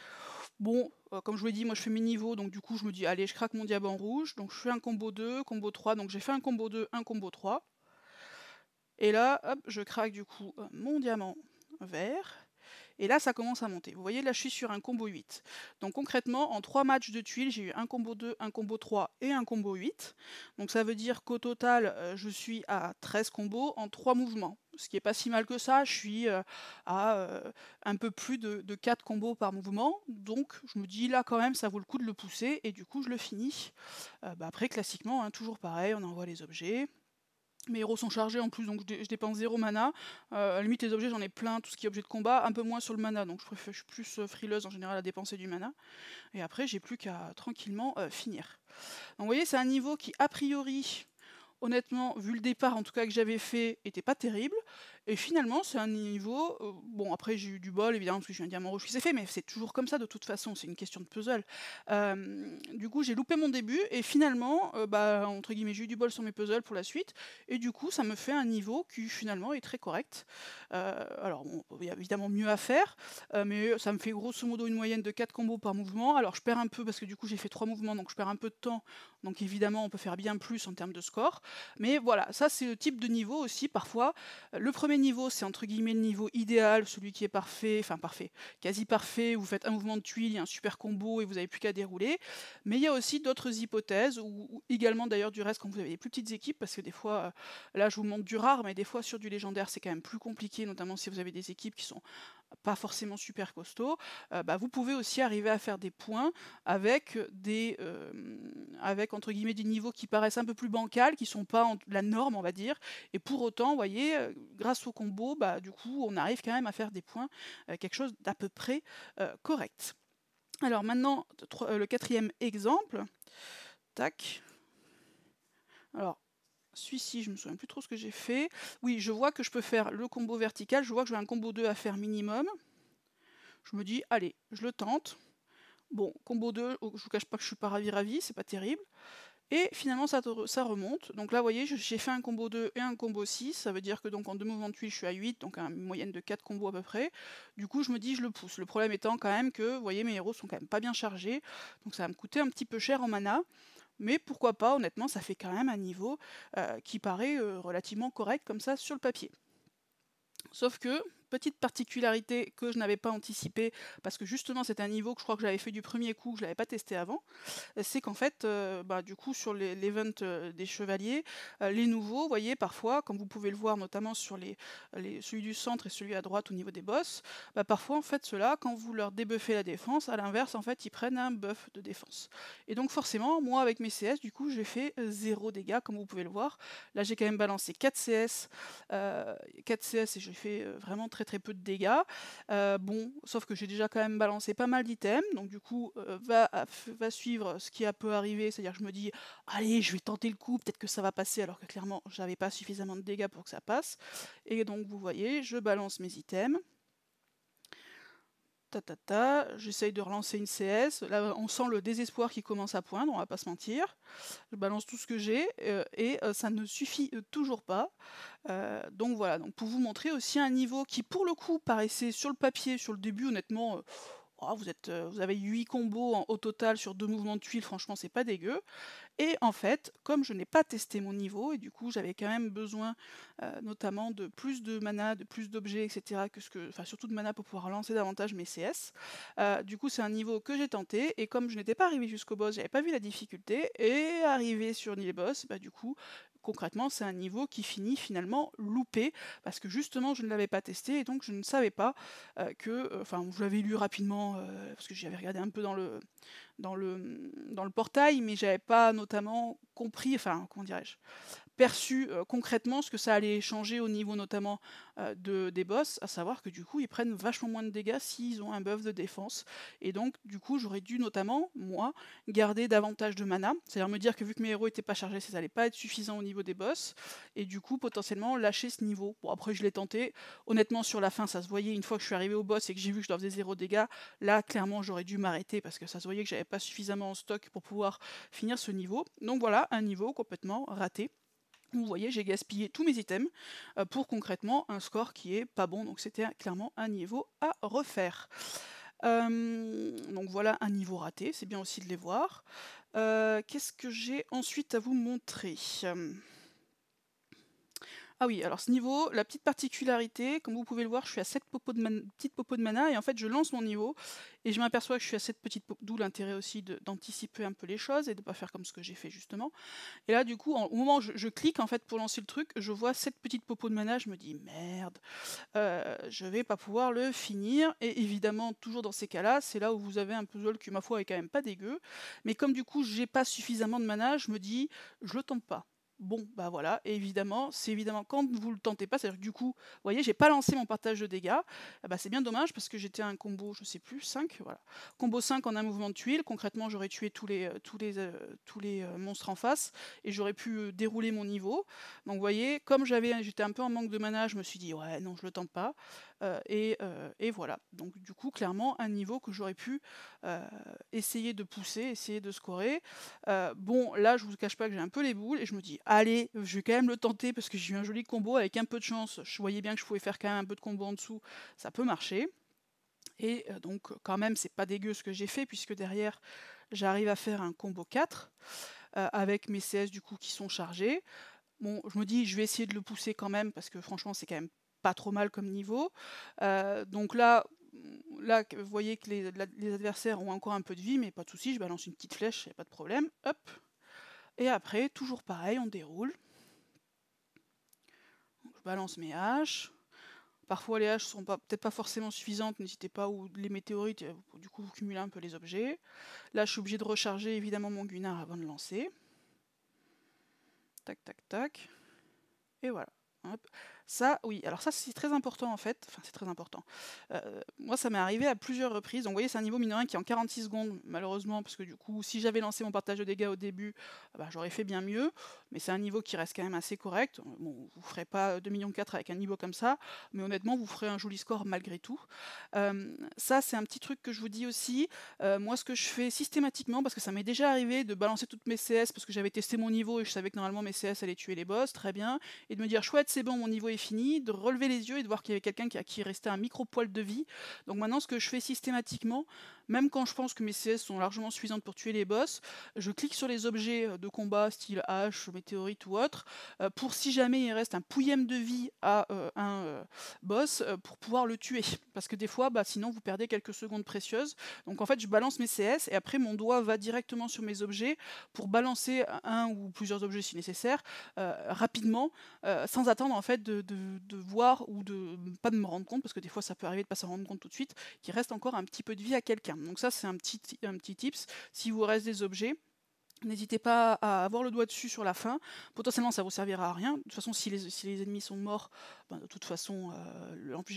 Bon, comme je vous l'ai dit, moi je fais mes niveaux, donc du coup je me dis allez je craque mon diamant rouge, donc je fais un combo 2, combo 3, donc j'ai fait un combo 2, un combo 3. Et là, hop, je craque du coup mon diamant vert. Et là, ça commence à monter. Vous voyez, là, je suis sur un combo 8. Donc concrètement, en 3 matchs de tuiles, j'ai eu un combo 2, un combo 3 et un combo 8. Donc ça veut dire qu'au total, je suis à 13 combos en 3 mouvements. Ce qui n'est pas si mal que ça, je suis à un peu plus de 4 combos par mouvement. Donc je me dis, là quand même, ça vaut le coup de le pousser. Et du coup, je le finis. Après, classiquement, hein, toujours pareil, on envoie les objets. Mes héros sont chargés en plus, donc je dépense 0 mana. À la limite, les objets, j'en ai plein, tout ce qui est objet de combat, un peu moins sur le mana, donc je suis plus frileuse en général à dépenser du mana. Et après, j'ai plus qu'à tranquillement finir. Donc vous voyez, c'est un niveau qui, a priori, honnêtement, vu le départ en tout cas que j'avais fait, était pas terrible. Et finalement, c'est un niveau... bon, après, j'ai eu du bol, évidemment, parce que je suis un diamant rouge qui s'est fait, mais c'est toujours comme ça de toute façon, c'est une question de puzzle. Du coup, j'ai loupé mon début, et finalement, entre guillemets, j'ai eu du bol sur mes puzzles pour la suite, et du coup, ça me fait un niveau qui, finalement, est très correct. Alors, bon, il y a évidemment mieux à faire, mais ça me fait grosso modo une moyenne de 4 combos par mouvement. Alors, je perds un peu, parce que du coup, j'ai fait 3 mouvements, donc je perds un peu de temps, donc évidemment, on peut faire bien plus en termes de score. Mais voilà, ça c'est le type de niveau aussi, parfois. Le premier niveau, c'est entre guillemets le niveau idéal, celui qui est parfait, enfin parfait, quasi parfait, où vous faites un mouvement de tuile, il y a un super combo et vous n'avez plus qu'à dérouler. Mais il y a aussi d'autres hypothèses, ou également d'ailleurs du reste quand vous avez des plus petites équipes, parce que des fois, là je vous montre du rare, mais des fois sur du légendaire c'est quand même plus compliqué, notamment si vous avez des équipes qui sont pas forcément super costauds, vous pouvez aussi arriver à faire des points avec avec entre guillemets des niveaux qui paraissent un peu plus bancals, qui sont pas la norme on va dire, et pour autant, vous voyez, grâce au combo, du coup, on arrive quand même à faire des points, quelque chose d'à peu près correct. Alors maintenant, le quatrième exemple, tac. Alors, celui-ci, je me souviens plus trop ce que j'ai fait. Oui, je vois que je peux faire le combo vertical, je vois que j'ai un combo 2 à faire minimum. Je me dis, allez, je le tente. Bon, combo 2, je vous cache pas que je suis pas ravi, c'est pas terrible. Et finalement, ça remonte. Donc là, vous voyez, j'ai fait un combo 2 et un combo 6. Ça veut dire que donc en 2 mouvements de tuile, je suis à 8, donc une moyenne de 4 combos à peu près. Du coup, je me dis, je le pousse. Le problème étant quand même que, vous voyez, mes héros sont quand même pas bien chargés. Donc ça va me coûter un petit peu cher en mana. Mais pourquoi pas, honnêtement, ça fait quand même un niveau qui paraît relativement correct comme ça sur le papier. Sauf que, petite particularité que je n'avais pas anticipée, parce que justement c'est un niveau que je crois que j'avais fait du premier coup, que je l'avais pas testé avant, c'est qu'en fait, du coup sur l'event des chevaliers, les nouveaux, vous voyez, parfois, comme vous pouvez le voir notamment sur celui du centre et celui à droite au niveau des boss, parfois en fait ceux-là, quand vous leur débuffez la défense, à l'inverse en fait ils prennent un buff de défense. Et donc forcément, moi avec mes CS, du coup j'ai fait 0 dégâts, comme vous pouvez le voir. Là j'ai quand même balancé 4 CS, 4 CS et j'ai fait vraiment très peu de dégâts. Bon, sauf que j'ai déjà quand même balancé pas mal d'items, donc du coup va suivre ce qui peut arriver, c'est-à-dire que je me dis allez, je vais tenter le coup, peut-être que ça va passer, alors que clairement j'avais pas suffisamment de dégâts pour que ça passe. Et donc vous voyez, je balance mes items. J'essaye de relancer une CS. Là, on sent le désespoir qui commence à poindre, on va pas se mentir. Je balance tout ce que j'ai et ça ne suffit toujours pas. Donc voilà, donc pour vous montrer aussi un niveau qui, pour le coup, paraissait sur le papier, sur le début, honnêtement, vous avez 8 combos au total sur 2 mouvements de tuiles, franchement, c'est pas dégueu. Et en fait, comme je n'ai pas testé mon niveau, et du coup j'avais quand même besoin notamment de plus de mana, de plus d'objets, etc., enfin surtout de mana pour pouvoir lancer davantage mes CS, du coup c'est un niveau que j'ai tenté, et comme je n'étais pas arrivé jusqu'au boss, j'avais pas vu la difficulté, et arrivé sur les boss, du coup, concrètement, c'est un niveau qui finit finalement loupé, parce que justement je ne l'avais pas testé, et donc je ne savais pas enfin je l'avais lu rapidement, parce que j'avais regardé un peu dans le portail, mais j'avais pas notamment compris, enfin, comment dirais-je, perçu concrètement ce que ça allait changer au niveau notamment des boss, à savoir que du coup ils prennent vachement moins de dégâts s'ils ont un buff de défense, et donc du coup j'aurais dû notamment, moi, garder davantage de mana, c'est-à-dire me dire que vu que mes héros étaient pas chargés, ça allait pas être suffisant au niveau des boss, et du coup potentiellement lâcher ce niveau. Bon, après je l'ai tenté, honnêtement sur la fin ça se voyait, une fois que je suis arrivé au boss et que j'ai vu que je leur faisais 0 dégâts, là clairement j'aurais dû m'arrêter parce que ça se voyait que j'avais pas suffisamment en stock pour pouvoir finir ce niveau. Donc voilà, un niveau complètement raté. Vous voyez, j'ai gaspillé tous mes items pour concrètement un score qui est pas bon, donc c'était clairement un niveau à refaire. Donc voilà un niveau raté, c'est bien aussi de les voir. Qu'est-ce que j'ai ensuite à vous montrer ? Ah oui, alors ce niveau, la petite particularité, comme vous pouvez le voir, je suis à 7 petites popos de mana, et en fait je lance mon niveau, et je m'aperçois que je suis à 7 petites popos, d'où l'intérêt aussi d'anticiper un peu les choses, et de ne pas faire comme ce que j'ai fait justement. Et là du coup, au moment où je clique en fait pour lancer le truc, je vois 7 petites popos de mana, je me dis merde, je vais pas pouvoir le finir, et évidemment toujours dans ces cas-là, c'est là où vous avez un puzzle qui ma foi est quand même pas dégueu, mais comme du coup j'ai pas suffisamment de mana, je me dis je le tente pas. Bon, bah voilà, et évidemment, c'est évidemment quand vous le tentez pas, c'est-à-dire que du coup, vous voyez, j'ai pas lancé mon partage de dégâts, bah c'est bien dommage parce que j'étais à un combo, je sais plus, 5, voilà. Combo 5 en un mouvement de tuile, concrètement j'aurais tué tous les monstres en face, et j'aurais pu dérouler mon niveau. Donc vous voyez, comme j'étais un peu en manque de mana, je me suis dit, ouais, non, je le tente pas, et voilà. Donc du coup, clairement, un niveau que j'aurais pu essayer de pousser, essayer de scorer. Bon, là, je vous cache pas que j'ai un peu les boules et je me dis, allez, je vais quand même le tenter parce que j'ai eu un joli combo avec un peu de chance. Je voyais bien que je pouvais faire quand même un peu de combo en dessous, ça peut marcher. Et donc, quand même, c'est pas dégueu ce que j'ai fait puisque derrière, j'arrive à faire un combo 4 avec mes CS du coup qui sont chargés. Bon, je me dis, je vais essayer de le pousser quand même parce que franchement, c'est quand même pas trop mal comme niveau. Donc là, vous voyez que les adversaires ont encore un peu de vie, mais pas de souci, je balance une petite flèche, y a pas de problème. Hop. Et après, toujours pareil, on déroule. Donc, je balance mes haches. Parfois, les haches sont peut-être pas forcément suffisantes, n'hésitez pas, ou les météorites, du coup, vous cumulez un peu les objets. Là, je suis obligé de recharger évidemment mon Gunnar avant de lancer. Tac, tac, tac. Et voilà. Hop. Ça, oui, alors ça c'est très important en fait, enfin c'est très important. Moi ça m'est arrivé à plusieurs reprises, donc vous voyez c'est un niveau mineur 1 qui est en 46 secondes malheureusement, parce que du coup si j'avais lancé mon partage de dégâts au début, bah, j'aurais fait bien mieux, mais c'est un niveau qui reste quand même assez correct. Bon, vous ferez pas 2,4 millions avec un niveau comme ça, mais honnêtement vous ferez un joli score malgré tout. Ça c'est un petit truc que je vous dis aussi, moi ce que je fais systématiquement, parce que ça m'est déjà arrivé de balancer toutes mes CS, parce que j'avais testé mon niveau et je savais que normalement mes CS allaient tuer les boss, très bien, et de me dire chouette c'est bon, mon niveau est fini, de relever les yeux et de voir qu'il y avait quelqu'un qui restait un micro-poil de vie. Donc maintenant, ce que je fais systématiquement, même quand je pense que mes CS sont largement suffisantes pour tuer les boss, je clique sur les objets de combat, style hache, météorite ou autre, pour si jamais il reste un pouillème de vie à un boss, pour pouvoir le tuer. Parce que des fois, bah, sinon, vous perdez quelques secondes précieuses. Donc en fait, je balance mes CS et après, mon doigt va directement sur mes objets pour balancer un ou plusieurs objets si nécessaire, rapidement, sans attendre en fait de voir ou pas de me rendre compte, parce que des fois ça peut arriver de pas s'en rendre compte tout de suite, qu'il reste encore un petit peu de vie à quelqu'un. Donc ça c'est un petit tips, si vous reste des objets, n'hésitez pas à avoir le doigt dessus sur la fin, potentiellement ça vous servira à rien. De toute façon, si les ennemis sont morts, ben, de toute façon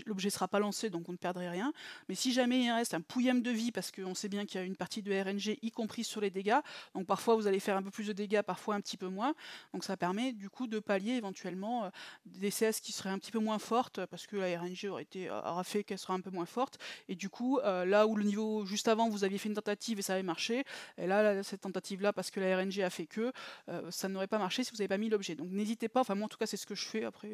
l'objet sera pas lancé, donc on ne perdrait rien. Mais si jamais il reste un pouillème de vie, parce qu'on sait bien qu'il y a une partie de RNG, y compris sur les dégâts, donc parfois vous allez faire un peu plus de dégâts, parfois un petit peu moins, donc ça permet du coup de pallier éventuellement des CS qui seraient un petit peu moins fortes, parce que la RNG aura fait qu'elle sera un peu moins forte, et du coup là où le niveau juste avant vous aviez fait une tentative et ça avait marché, et là cette tentative là, parce que la RNG a fait que ça n'aurait pas marché si vous n'avez pas mis l'objet. Donc n'hésitez pas, enfin moi en tout cas c'est ce que je fais. Après,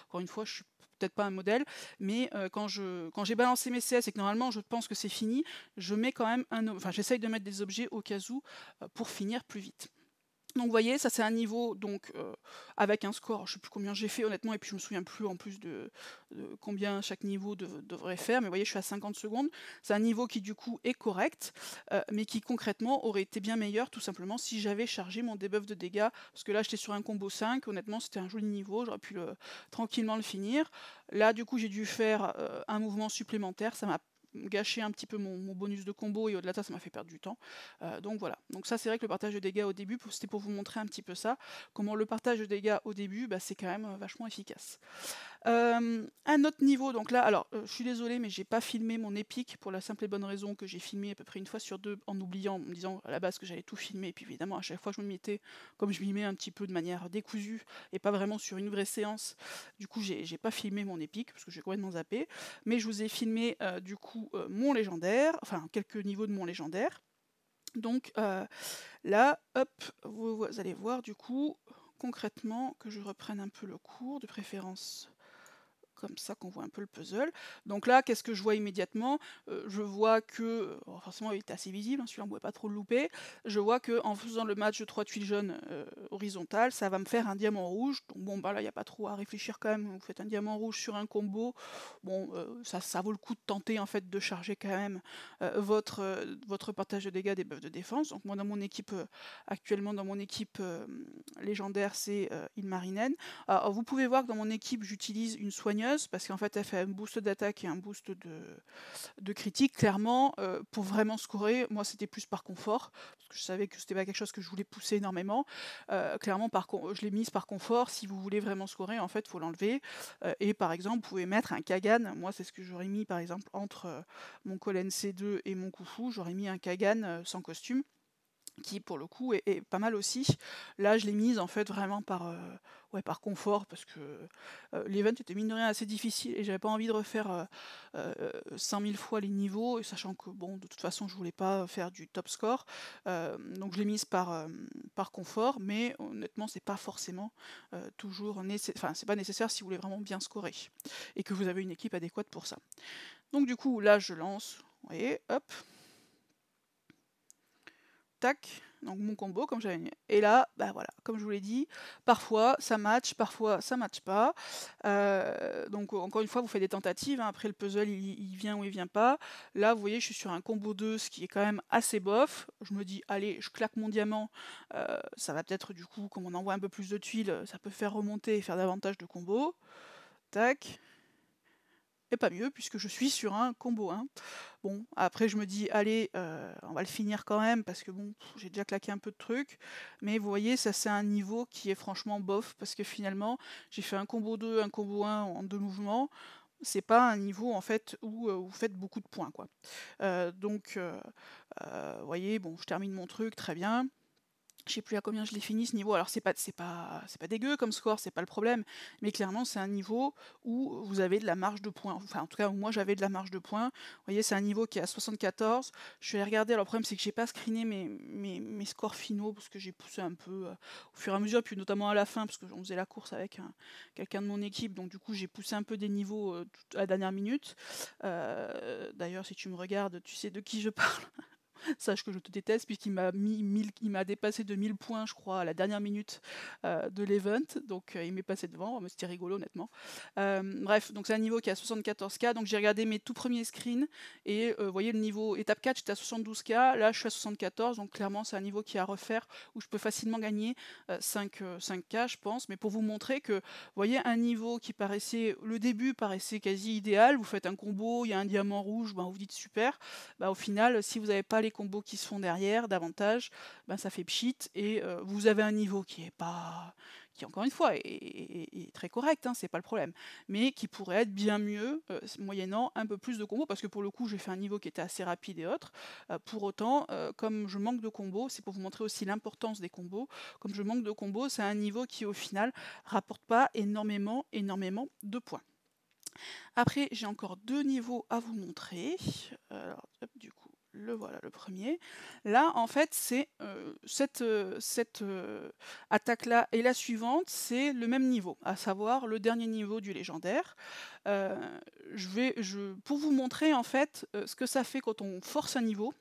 encore une fois, je suis peut-être pas un modèle, mais quand j'ai balancé mes CS et que normalement je pense que c'est fini, je mets quand même j'essaye de mettre des objets au cas où pour finir plus vite. Donc vous voyez, ça c'est un niveau donc avec un score, je sais plus combien j'ai fait honnêtement, et puis je me souviens plus en plus de combien chaque niveau devrait faire, mais vous voyez je suis à 50 secondes, c'est un niveau qui du coup est correct, mais qui concrètement aurait été bien meilleur tout simplement si j'avais chargé mon debuff de dégâts, parce que là j'étais sur un combo 5, honnêtement c'était un joli niveau, j'aurais pu tranquillement le finir. Là du coup j'ai dû faire un mouvement supplémentaire, ça m'a gâché un petit peu mon bonus de combo, et au-delà de ça, ça m'a fait perdre du temps. Donc voilà. Donc ça, c'est vrai que le partage de dégâts au début, c'était pour vous montrer un petit peu ça. Comment le partage de dégâts au début, bah, c'est quand même vachement efficace. Un autre niveau, donc là, alors je suis désolée, mais j'ai pas filmé mon épique pour la simple et bonne raison que j'ai filmé à peu près une fois sur deux en oubliant, en me disant à la base que j'allais tout filmer, et puis évidemment à chaque fois je me mettais, comme je m'y mets un petit peu de manière décousue et pas vraiment sur une vraie séance, du coup j'ai pas filmé mon épique parce que j'ai complètement zappé, mais je vous ai filmé du coup mon légendaire, enfin quelques niveaux de mon légendaire. Donc là, hop, vous allez voir du coup concrètement que je reprenne un peu le cours, de préférence comme ça qu'on voit un peu le puzzle. Donc là, qu'est-ce que je vois immédiatement? Je vois que, forcément il est assez visible, hein, celui-là on ne pouvait pas trop le louper, je vois qu'en faisant le match de 3 tuiles jaunes horizontales, ça va me faire un diamant rouge, donc bon bah là il n'y a pas trop à réfléchir quand même, vous faites un diamant rouge sur un combo, bon ça vaut le coup de tenter en fait de charger quand même votre partage de dégâts des buffs de défense. Donc moi dans mon équipe, actuellement dans mon équipe légendaire, c'est Ilmarinen. Alors vous pouvez voir que dans mon équipe j'utilise une soigneuse, ingénieuse, parce qu'en fait elle fait un boost d'attaque et un boost de critique. Clairement, pour vraiment scorer, moi c'était plus par confort, parce que je savais que c'était pas quelque chose que je voulais pousser énormément. Clairement, je l'ai mise par confort. Si vous voulez vraiment scorer, en fait, il faut l'enlever. Et par exemple, vous pouvez mettre un Kagan. Moi, c'est ce que j'aurais mis, par exemple, entre mon Collen C2 et mon Khufu. J'aurais mis un Kagan sans costume, qui pour le coup est pas mal aussi. Là je l'ai mise en fait vraiment par confort, parce que l'event était mine de rien assez difficile et j'avais pas envie de refaire 100 000 fois les niveaux, sachant que bon, de toute façon je voulais pas faire du top score, donc je l'ai mise par confort, mais honnêtement c'est pas forcément toujours enfin c'est pas nécessaire si vous voulez vraiment bien scorer et que vous avez une équipe adéquate pour ça. Donc du coup là je lance, vous voyez, hop, tac, donc mon combo comme j'avais mis. Et là, bah voilà, comme je vous l'ai dit, parfois ça match, parfois ça match pas. Donc encore une fois, vous faites des tentatives, hein. Après le puzzle il vient ou il vient pas. Là vous voyez, je suis sur un combo 2, ce qui est quand même assez bof. Je me dis, allez, je claque mon diamant, ça va peut-être du coup, comme on envoie un peu plus de tuiles, ça peut faire remonter et faire davantage de combos. Tac. Et pas mieux, puisque je suis sur un combo 1. Bon, après je me dis, allez, on va le finir quand même, parce que bon, j'ai déjà claqué un peu de trucs. Mais vous voyez, ça c'est un niveau qui est franchement bof, parce que finalement, j'ai fait un combo 2, un combo 1 en 2 mouvements. C'est pas un niveau en fait où vous faites beaucoup de points, quoi. Donc, vous voyez, bon, je termine mon truc, très bien. Je sais plus à combien je l'ai fini ce niveau. Alors c'est pas dégueu comme score, c'est pas le problème, mais clairement c'est un niveau où vous avez de la marge de points. Enfin en tout cas moi j'avais de la marge de points. Vous voyez, c'est un niveau qui est à 74. Je suis allée regarder. Alors le problème c'est que j'ai pas screené mes scores finaux, parce que j'ai poussé un peu au fur et à mesure, puis notamment à la fin parce que on faisait la course avec quelqu'un de mon équipe, donc du coup j'ai poussé un peu des niveaux à la dernière minute. D'ailleurs si tu me regardes, tu sais de qui je parle. Sache que je te déteste, puisqu'il il m'a dépassé de 1000 points, je crois, à la dernière minute de l'event. Donc il m'est passé devant, mais c'était rigolo, honnêtement. Bref, donc c'est un niveau qui est à 74K. Donc j'ai regardé mes tout premiers screens, et vous voyez, le niveau étape 4, j'étais à 72K. Là, je suis à 74. Donc clairement, c'est un niveau qui est à refaire, où je peux facilement gagner 5K, je pense. Mais pour vous montrer que, vous voyez, un niveau qui paraissait, le début paraissait quasi idéal. Vous faites un combo, il y a un diamant rouge, ben, vous dites super. Bah, au final, si vous n'avez pas les combos qui se font derrière davantage, ben ça fait pchit, et vous avez un niveau qui est pas, qui encore une fois est très correct, hein, c'est pas le problème, mais qui pourrait être bien mieux moyennant un peu plus de combos, parce que pour le coup j'ai fait un niveau qui était assez rapide et autres. Pour autant, comme je manque de combos, c'est pour vous montrer aussi l'importance des combos, comme je manque de combos, c'est un niveau qui au final rapporte pas énormément de points. Après, j'ai encore 2 niveaux à vous montrer. Alors, hop, du coup, le voilà, le premier. Là, en fait, c'est cette attaque-là et la suivante, c'est le même niveau, à savoir le dernier niveau du légendaire. Pour vous montrer, en fait, ce que ça fait quand on force un niveau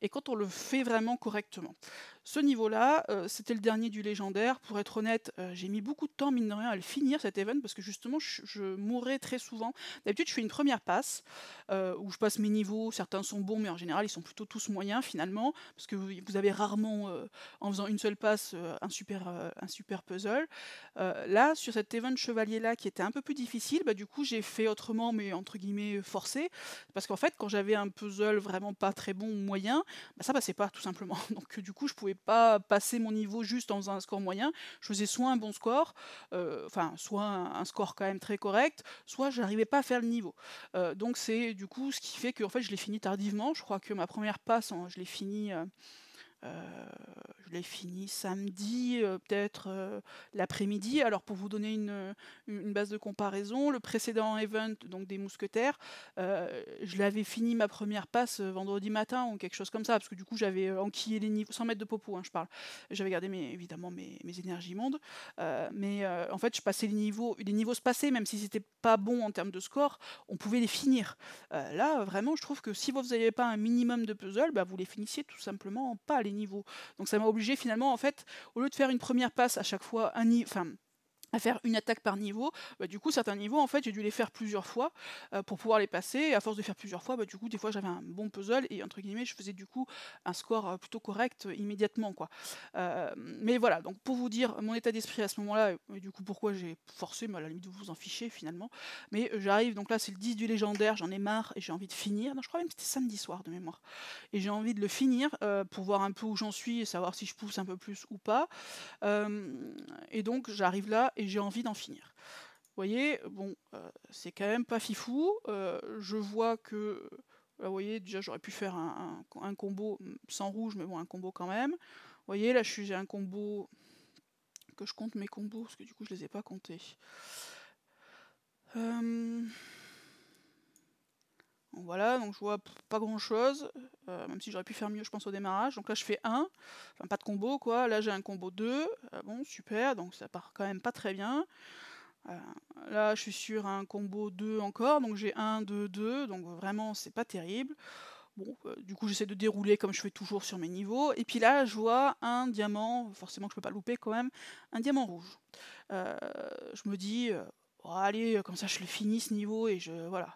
et quand on le fait vraiment correctement. Ce niveau-là, c'était le dernier du légendaire. Pour être honnête, j'ai mis beaucoup de temps, mine de rien, à le finir, cet event, parce que justement, je mourais très souvent. D'habitude, je fais une première passe, où je passe mes niveaux. Certains sont bons, mais en général, ils sont plutôt tous moyens, finalement, parce que vous avez rarement, en faisant une seule passe, un super puzzle. Là, sur cet event chevalier-là, qui était un peu plus difficile, bah, du coup, j'ai fait autrement, mais entre guillemets, forcé, parce qu'en fait, quand j'avais un puzzle vraiment pas très bon ou moyen, bah, ça passait pas, tout simplement. Donc du coup, je pouvais pas passer mon niveau juste en faisant un score moyen. Je faisais soit un bon score, enfin soit un score quand même très correct, soit j'arrivais pas à faire le niveau. Donc c'est du coup ce qui fait que en fait je l'ai fini tardivement. Je crois que ma première passe, je l'ai fini samedi, peut-être l'après-midi. Alors pour vous donner une base de comparaison, le précédent event, donc des mousquetaires, je l'avais fini ma première passe vendredi matin ou quelque chose comme ça, parce que du coup j'avais enquillé les niveaux, sans mettre de popo, hein, je parle. J'avais gardé évidemment mes énergies mondes, mais en fait je passais les niveaux se passaient, même si c'était pas bon en termes de score, on pouvait les finir. Là vraiment je trouve que si vous n'avez pas un minimum de puzzle, bah, vous les finissiez tout simplement pas les niveaux. Donc ça m'a obligé finalement, en fait, au lieu de faire une première passe à chaque fois, à faire une attaque par niveau, du coup certains niveaux en fait j'ai dû les faire plusieurs fois, pour pouvoir les passer et à force de faire plusieurs fois, du coup des fois j'avais un bon puzzle et entre guillemets je faisais du coup un score, plutôt correct, immédiatement quoi. Mais voilà, donc pour vous dire mon état d'esprit à ce moment-là et du coup pourquoi j'ai forcé, mais à la limite vous vous en fichez finalement. Mais, j'arrive donc là c'est le 10 du légendaire, j'en ai marre et j'ai envie de finir. Non je crois même que c'était samedi soir de mémoire et j'ai envie de le finir, pour voir un peu où j'en suis et savoir si je pousse un peu plus ou pas. Et donc j'arrive là et j'ai envie d'en finir. Vous voyez, bon, c'est quand même pas fifou. Je vois que, là, vous voyez, déjà j'aurais pu faire un combo sans rouge, mais bon, un combo quand même. Vous voyez, là j'ai un combo que je compte mes combos, parce que du coup je les ai pas comptés. Voilà, donc je vois pas grand chose, même si j'aurais pu faire mieux je pense au démarrage. Donc là je fais 1, enfin pas de combo quoi, là j'ai un combo 2, bon super, donc ça part quand même pas très bien. Là je suis sur un combo 2 encore, donc j'ai 1, 2, 2, donc vraiment c'est pas terrible. Bon, du coup j'essaie de dérouler comme je fais toujours sur mes niveaux, et puis là je vois un diamant, forcément que je peux pas louper quand même, un diamant rouge. Je me dis, oh, allez, comme ça je le finis ce niveau et voilà.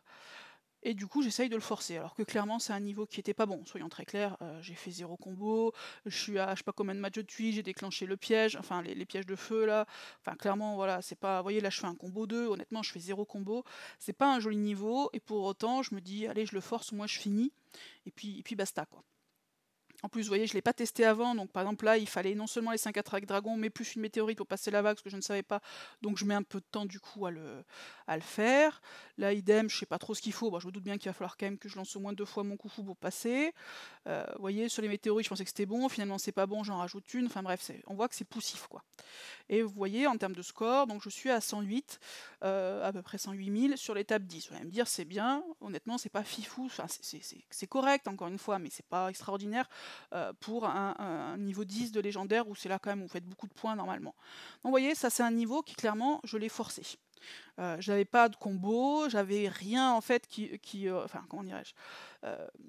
Et du coup, j'essaye de le forcer, alors que clairement, c'est un niveau qui était pas bon, soyons très clairs. J'ai fait 0 combo, je suis à je sais pas combien de matchs de tuiles, j'ai déclenché le piège, enfin les pièges de feu là. Enfin, clairement, voilà, c'est pas. Vous voyez, là, je fais un combo 2, honnêtement, je fais 0 combo. C'est pas un joli niveau, et pour autant, je me dis, allez, je le force, moi je finis, et puis basta, quoi. En plus, vous voyez, je ne l'ai pas testé avant, donc par exemple là, il fallait non seulement les 5 attaques dragons, mais plus une météorite pour passer la vague, ce que je ne savais pas, donc je mets un peu de temps du coup à le faire. Là, idem, je sais pas trop ce qu'il faut, bon, je me doute bien qu'il va falloir quand même que je lance au moins 2 fois mon coup fou pour passer. Vous voyez, sur les météorites, je pensais que c'était bon, finalement c'est pas bon, j'en rajoute une, enfin bref, on voit que c'est poussif quoi. Et vous voyez, en termes de score, donc je suis à 108, à peu près 108 000 sur l'étape 10. Vous allez me dire, c'est bien, honnêtement, c'est pas fifou, enfin, c'est correct, encore une fois, mais c'est pas extraordinaire pour un niveau 10 de légendaire, où c'est là quand même où vous faites beaucoup de points normalement. Donc vous voyez, ça c'est un niveau qui clairement, je l'ai forcé. J'avais pas de combo, j'avais rien en fait enfin comment dirais-je,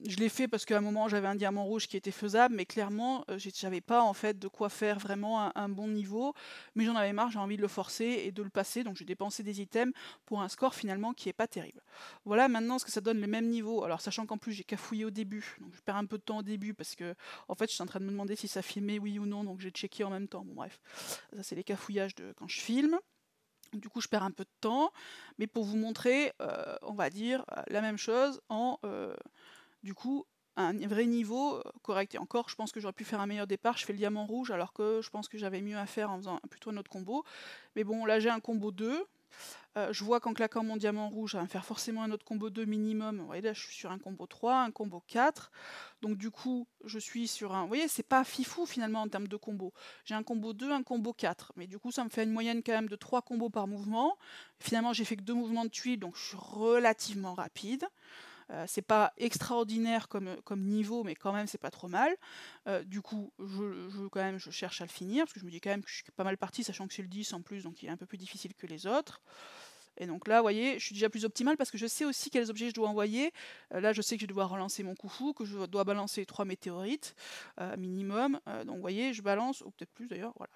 je l'ai fait parce qu'à un moment j'avais un diamant rouge qui était faisable, mais clairement j'avais pas en fait de quoi faire vraiment un bon niveau, mais j'en avais marre, j'ai envie de le forcer et de le passer, donc j'ai dépensé des items pour un score finalement qui est pas terrible. Voilà maintenant ce que ça donne le même niveau, alors sachant qu'en plus j'ai cafouillé au début, donc je perds un peu de temps au début parce que en fait je suis en train de me demander si ça filmait oui ou non, donc j'ai checké en même temps, bon bref, ça c'est les cafouillages de quand je filme. Du coup, je perds un peu de temps, mais pour vous montrer, on va dire, la même chose en, du coup, un vrai niveau, correct. Et encore, je pense que j'aurais pu faire un meilleur départ. Je fais le diamant rouge, alors que je pense que j'avais mieux à faire en faisant plutôt un autre combo. Mais bon, là, j'ai un combo 2. Je vois qu'en claquant mon diamant rouge, ça va me faire forcément un autre combo 2 minimum. Vous voyez, là, je suis sur un combo 3, un combo 4. Donc du coup, je suis sur un... Vous voyez, c'est pas fifou finalement en termes de combo. J'ai un combo 2, un combo 4. Mais du coup, ça me fait une moyenne quand même de 3 combos par mouvement. Finalement, j'ai fait que 2 mouvements de tuiles, donc je suis relativement rapide. C'est pas extraordinaire comme niveau, mais quand même c'est pas trop mal. Du coup, quand même, je cherche à le finir, parce que je me dis quand même que je suis pas mal parti, sachant que c'est le 10 en plus, donc il est un peu plus difficile que les autres. Et donc là, vous voyez, je suis déjà plus optimale parce que je sais aussi quels objets je dois envoyer. Là, je sais que je dois relancer mon coup fou, que je dois balancer 3 météorites minimum. Donc vous voyez, je balance, ou peut-être plus d'ailleurs, voilà.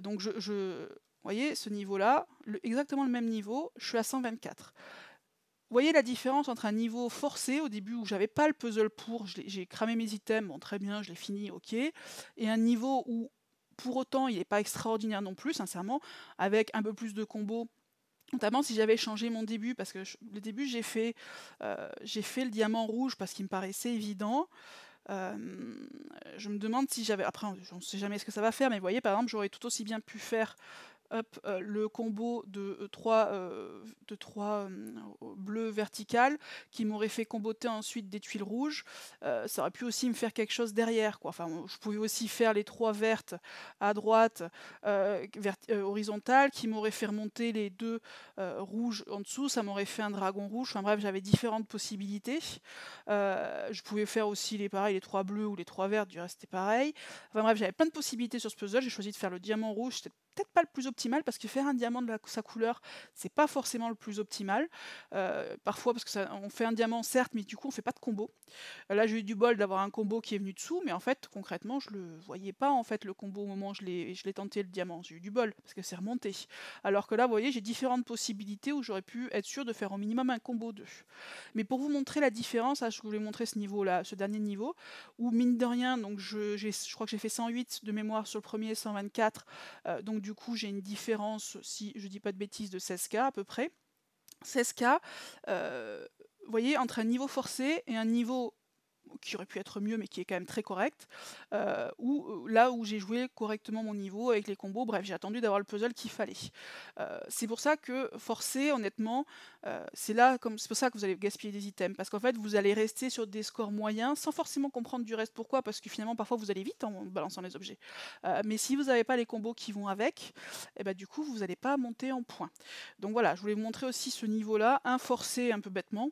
Donc vous voyez, ce niveau-là, exactement le même niveau, je suis à 124. Vous voyez la différence entre un niveau forcé au début où j'avais pas le puzzle pour, j'ai cramé mes items, bon très bien, je l'ai fini, ok, et un niveau où pour autant il n'est pas extraordinaire non plus, sincèrement, avec un peu plus de combos. Notamment si j'avais changé mon début, parce que le début j'ai fait le diamant rouge parce qu'il me paraissait évident. Je me demande si j'avais... Après, on ne sait jamais ce que ça va faire, mais vous voyez, par exemple, j'aurais tout aussi bien pu faire le combo de 3 bleus verticales qui m'aurait fait comboter ensuite des tuiles rouges. Ça aurait pu aussi me faire quelque chose derrière, quoi. Enfin, je pouvais aussi faire les 3 vertes à droite, horizontales, qui m'auraient fait remonter les 2 rouges en dessous. Ça m'aurait fait un dragon rouge. Enfin bref, j'avais différentes possibilités. Je pouvais faire aussi les 3 bleus ou les 3 vertes, du reste c'était pareil. Enfin bref, j'avais plein de possibilités sur ce puzzle. J'ai choisi de faire le diamant rouge. C'était peut-être pas le plus optimal, parce que faire un diamant de sa couleur, c'est pas forcément le plus optimal. Parfois, parce que on fait un diamant, certes, mais du coup, on fait pas de combo. Là, j'ai eu du bol d'avoir un combo qui est venu dessous, mais en fait, concrètement, je le voyais pas, en fait, le combo au moment où je l'ai tenté le diamant. J'ai eu du bol, parce que c'est remonté. Alors que là, vous voyez, j'ai différentes possibilités où j'aurais pu être sûr de faire au minimum un combo 2. Mais pour vous montrer la différence, je voulais montrer ce niveau-là, ce dernier niveau, où mine de rien, donc je crois que j'ai fait 108 de mémoire sur le premier, 124, donc du coup, j'ai une différence, si je dis pas de bêtises, de 16K à peu près. 16K, vous voyez, entre un niveau forcé et un niveau qui aurait pu être mieux, mais qui est quand même très correct, là où j'ai joué correctement mon niveau avec les combos, bref, j'ai attendu d'avoir le puzzle qu'il fallait. C'est pour ça que forcer, honnêtement, c'est pour ça que vous allez gaspiller des items, parce qu'en fait, vous allez rester sur des scores moyens, sans forcément comprendre du reste pourquoi, parce que finalement, parfois, vous allez vite en balançant les objets. Mais si vous n'avez pas les combos qui vont avec, et ben, du coup, vous n'allez pas monter en points. Donc voilà, je voulais vous montrer aussi ce niveau-là, un forcé un peu bêtement,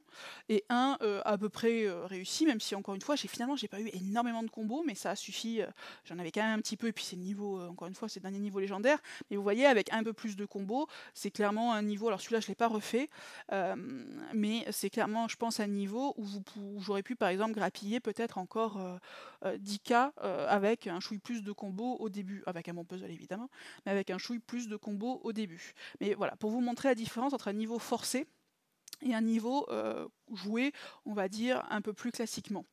et un à peu près réussi, même si encore une fois, finalement, j'ai pas eu énormément de combos, mais ça a suffi. J'en avais quand même un petit peu, et puis c'est le niveau, encore une fois, c'est le dernier niveau légendaire. Mais vous voyez, avec un peu plus de combos, c'est clairement un niveau. Alors celui-là, je l'ai pas refait, mais c'est clairement, je pense, un niveau où j'aurais pu, par exemple, grappiller peut-être encore 10K avec un chouille plus de combos au début, avec un bon puzzle évidemment, mais avec un chouille plus de combos au début. Mais voilà, pour vous montrer la différence entre un niveau forcé et un niveau joué, on va dire, un peu plus classiquement.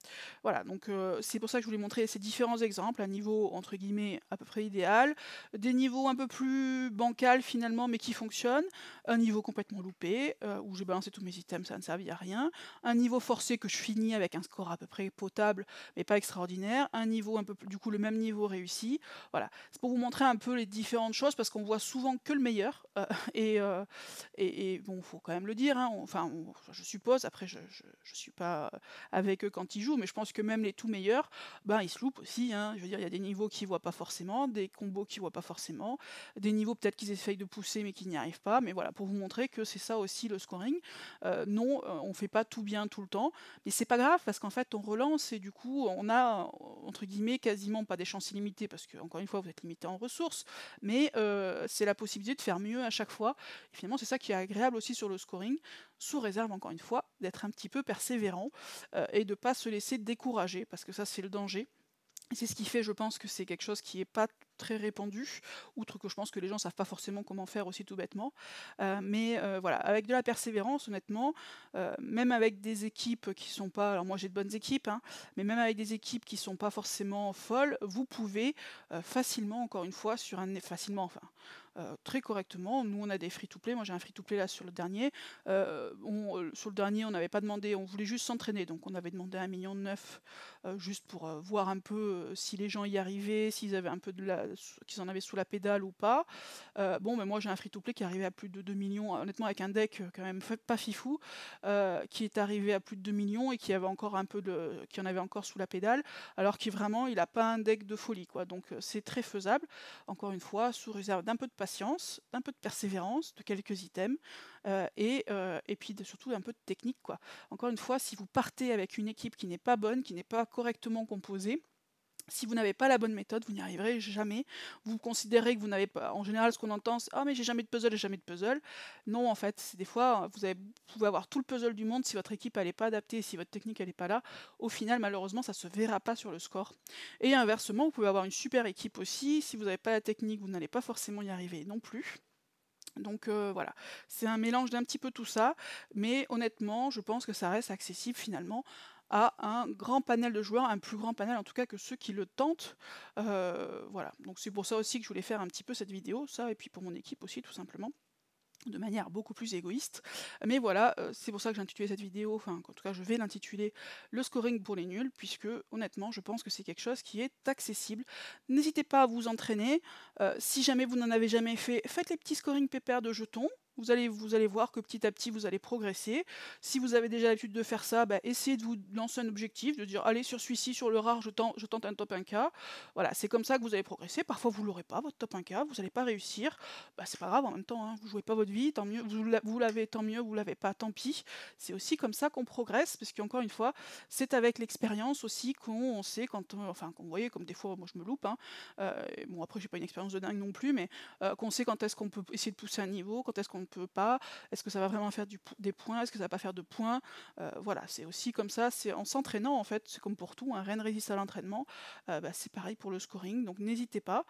Voilà, donc c'est pour ça que je voulais montrer ces différents exemples, un niveau entre guillemets à peu près idéal, des niveaux un peu plus bancals finalement mais qui fonctionnent, un niveau complètement loupé, où j'ai balancé tous mes items, ça ne servait à rien, un niveau forcé que je finis avec un score à peu près potable mais pas extraordinaire, un niveau un peu plus, du coup le même niveau réussi, voilà. C'est pour vous montrer un peu les différentes choses parce qu'on voit souvent que le meilleur, et bon, faut quand même le dire, hein, je suppose, après je suis pas avec eux quand ils jouent, mais je pense que même les tout meilleurs, ben, ils se loupent aussi, hein. Je veux dire, il y a des niveaux qu'ils voient pas forcément, des combos qu'ils voient pas forcément, des niveaux peut-être qu'ils essayent de pousser mais qu'ils n'y arrivent pas, mais voilà, pour vous montrer que c'est ça aussi le scoring. Non, on fait pas tout bien tout le temps, mais c'est pas grave parce qu'en fait on relance et du coup on a, entre guillemets, quasiment pas des chances illimitées parce que, encore une fois, vous êtes limité en ressources, mais c'est la possibilité de faire mieux à chaque fois. Et finalement, c'est ça qui est agréable aussi sur le scoring, sous réserve, encore une fois, d'être un petit peu persévérant et de ne pas se laisser décourager, parce que ça, c'est le danger. Et c'est ce qui fait, je pense, que c'est quelque chose qui n'est pas très répandu, outre que je pense que les gens ne savent pas forcément comment faire aussi tout bêtement. Mais voilà, avec de la persévérance, honnêtement, même avec des équipes qui sont pas... Alors moi j'ai de bonnes équipes, hein, mais même avec des équipes qui sont pas forcément folles, vous pouvez facilement, encore une fois, facilement, enfin, très correctement. Nous on a des free-to-play, moi j'ai un free-to-play là sur le dernier. Sur le dernier on n'avait pas demandé, on voulait juste s'entraîner, donc on avait demandé 1,9 million juste pour voir un peu si les gens y arrivaient, s'ils avaient un peu qu'ils en avaient sous la pédale ou pas. Bon, mais moi j'ai un free-to-play qui est arrivé à plus de 2 millions, honnêtement avec un deck quand même pas fifou, qui est arrivé à plus de 2 millions et qui avait encore qui en avait encore sous la pédale, alors qu'il vraiment il n'a pas un deck de folie, quoi. Donc c'est très faisable, encore une fois, sous réserve d'un peu de patience, d'un peu de persévérance, de quelques items, et puis surtout un peu de technique, quoi. Encore une fois, si vous partez avec une équipe qui n'est pas bonne, qui n'est pas correctement composée, si vous n'avez pas la bonne méthode, vous n'y arriverez jamais. Vous considérez que vous n'avez pas... En général, ce qu'on entend, c'est « Ah, mais j'ai jamais de puzzle, j'ai jamais de puzzle ». Non, en fait, c'est des fois, vous pouvez avoir tout le puzzle du monde, si votre équipe n'est pas adaptée, si votre technique n'est pas là, au final, malheureusement, ça ne se verra pas sur le score. Et inversement, vous pouvez avoir une super équipe aussi, si vous n'avez pas la technique, vous n'allez pas forcément y arriver non plus. Donc voilà, c'est un mélange d'un petit peu tout ça, mais honnêtement, je pense que ça reste accessible finalement à un grand panel de joueurs, un plus grand panel en tout cas que ceux qui le tentent. Voilà, donc c'est pour ça aussi que je voulais faire un petit peu cette vidéo, ça, et puis pour mon équipe aussi tout simplement, de manière beaucoup plus égoïste. Mais voilà, c'est pour ça que j'ai intitulé cette vidéo, enfin en tout cas je vais l'intituler le scoring pour les nuls, puisque honnêtement je pense que c'est quelque chose qui est accessible. N'hésitez pas à vous entraîner, si jamais vous n'en avez jamais fait, faites les petits scoring pépères de jetons, Vous allez voir que petit à petit, vous allez progresser. Si vous avez déjà l'habitude de faire ça, bah, essayez de vous lancer un objectif, de dire: «Allez, sur celui-ci, sur le rare, je tente un top 1K». Voilà, c'est comme ça que vous allez progresser. Parfois, vous l'aurez pas, votre top 1K, vous allez pas réussir. Bah, c'est pas grave, en même temps, hein, vous jouez pas votre vie, tant mieux. Vous l'avez, tant mieux, vous l'avez pas, tant pis. C'est aussi comme ça qu'on progresse, parce qu'encore une fois, c'est avec l'expérience aussi qu'on sait quand, enfin, vous voyez, comme des fois, moi, je me loupe, hein, bon, après, j'ai pas une expérience de dingue non plus, mais qu'on sait quand est-ce qu'on peut essayer de pousser un niveau, quand est-ce qu'on ne peut pas, est-ce que ça va vraiment faire des points, est-ce que ça va pas faire de points, voilà, c'est aussi comme ça, c'est en s'entraînant en fait, c'est comme pour tout, hein, rien ne résiste à l'entraînement, bah, c'est pareil pour le scoring, donc n'hésitez pas.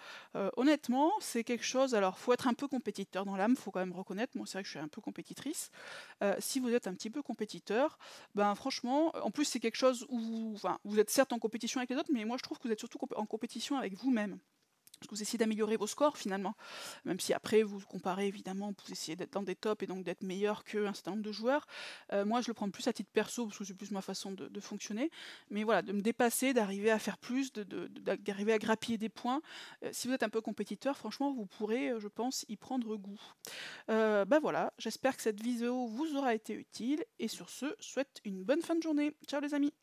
Honnêtement, c'est quelque chose, alors faut être un peu compétiteur dans l'âme, faut quand même reconnaître, moi c'est vrai que je suis un peu compétitrice. Si vous êtes un petit peu compétiteur, ben franchement, en plus c'est quelque chose où enfin, vous êtes certes en compétition avec les autres, mais moi je trouve que vous êtes surtout en compétition avec vous-même. Parce que vous essayez d'améliorer vos scores finalement, même si après vous comparez évidemment, vous essayez d'être dans des tops et donc d'être meilleur qu'un certain nombre de joueurs. Moi je le prends plus à titre perso parce que c'est plus ma façon de fonctionner, mais voilà, de me dépasser, d'arriver à faire plus, d'arriver à grappiller des points. Si vous êtes un peu compétiteur, franchement vous pourrez, je pense, y prendre goût. Bah voilà, j'espère que cette vidéo vous aura été utile et sur ce, souhaite une bonne fin de journée. Ciao les amis!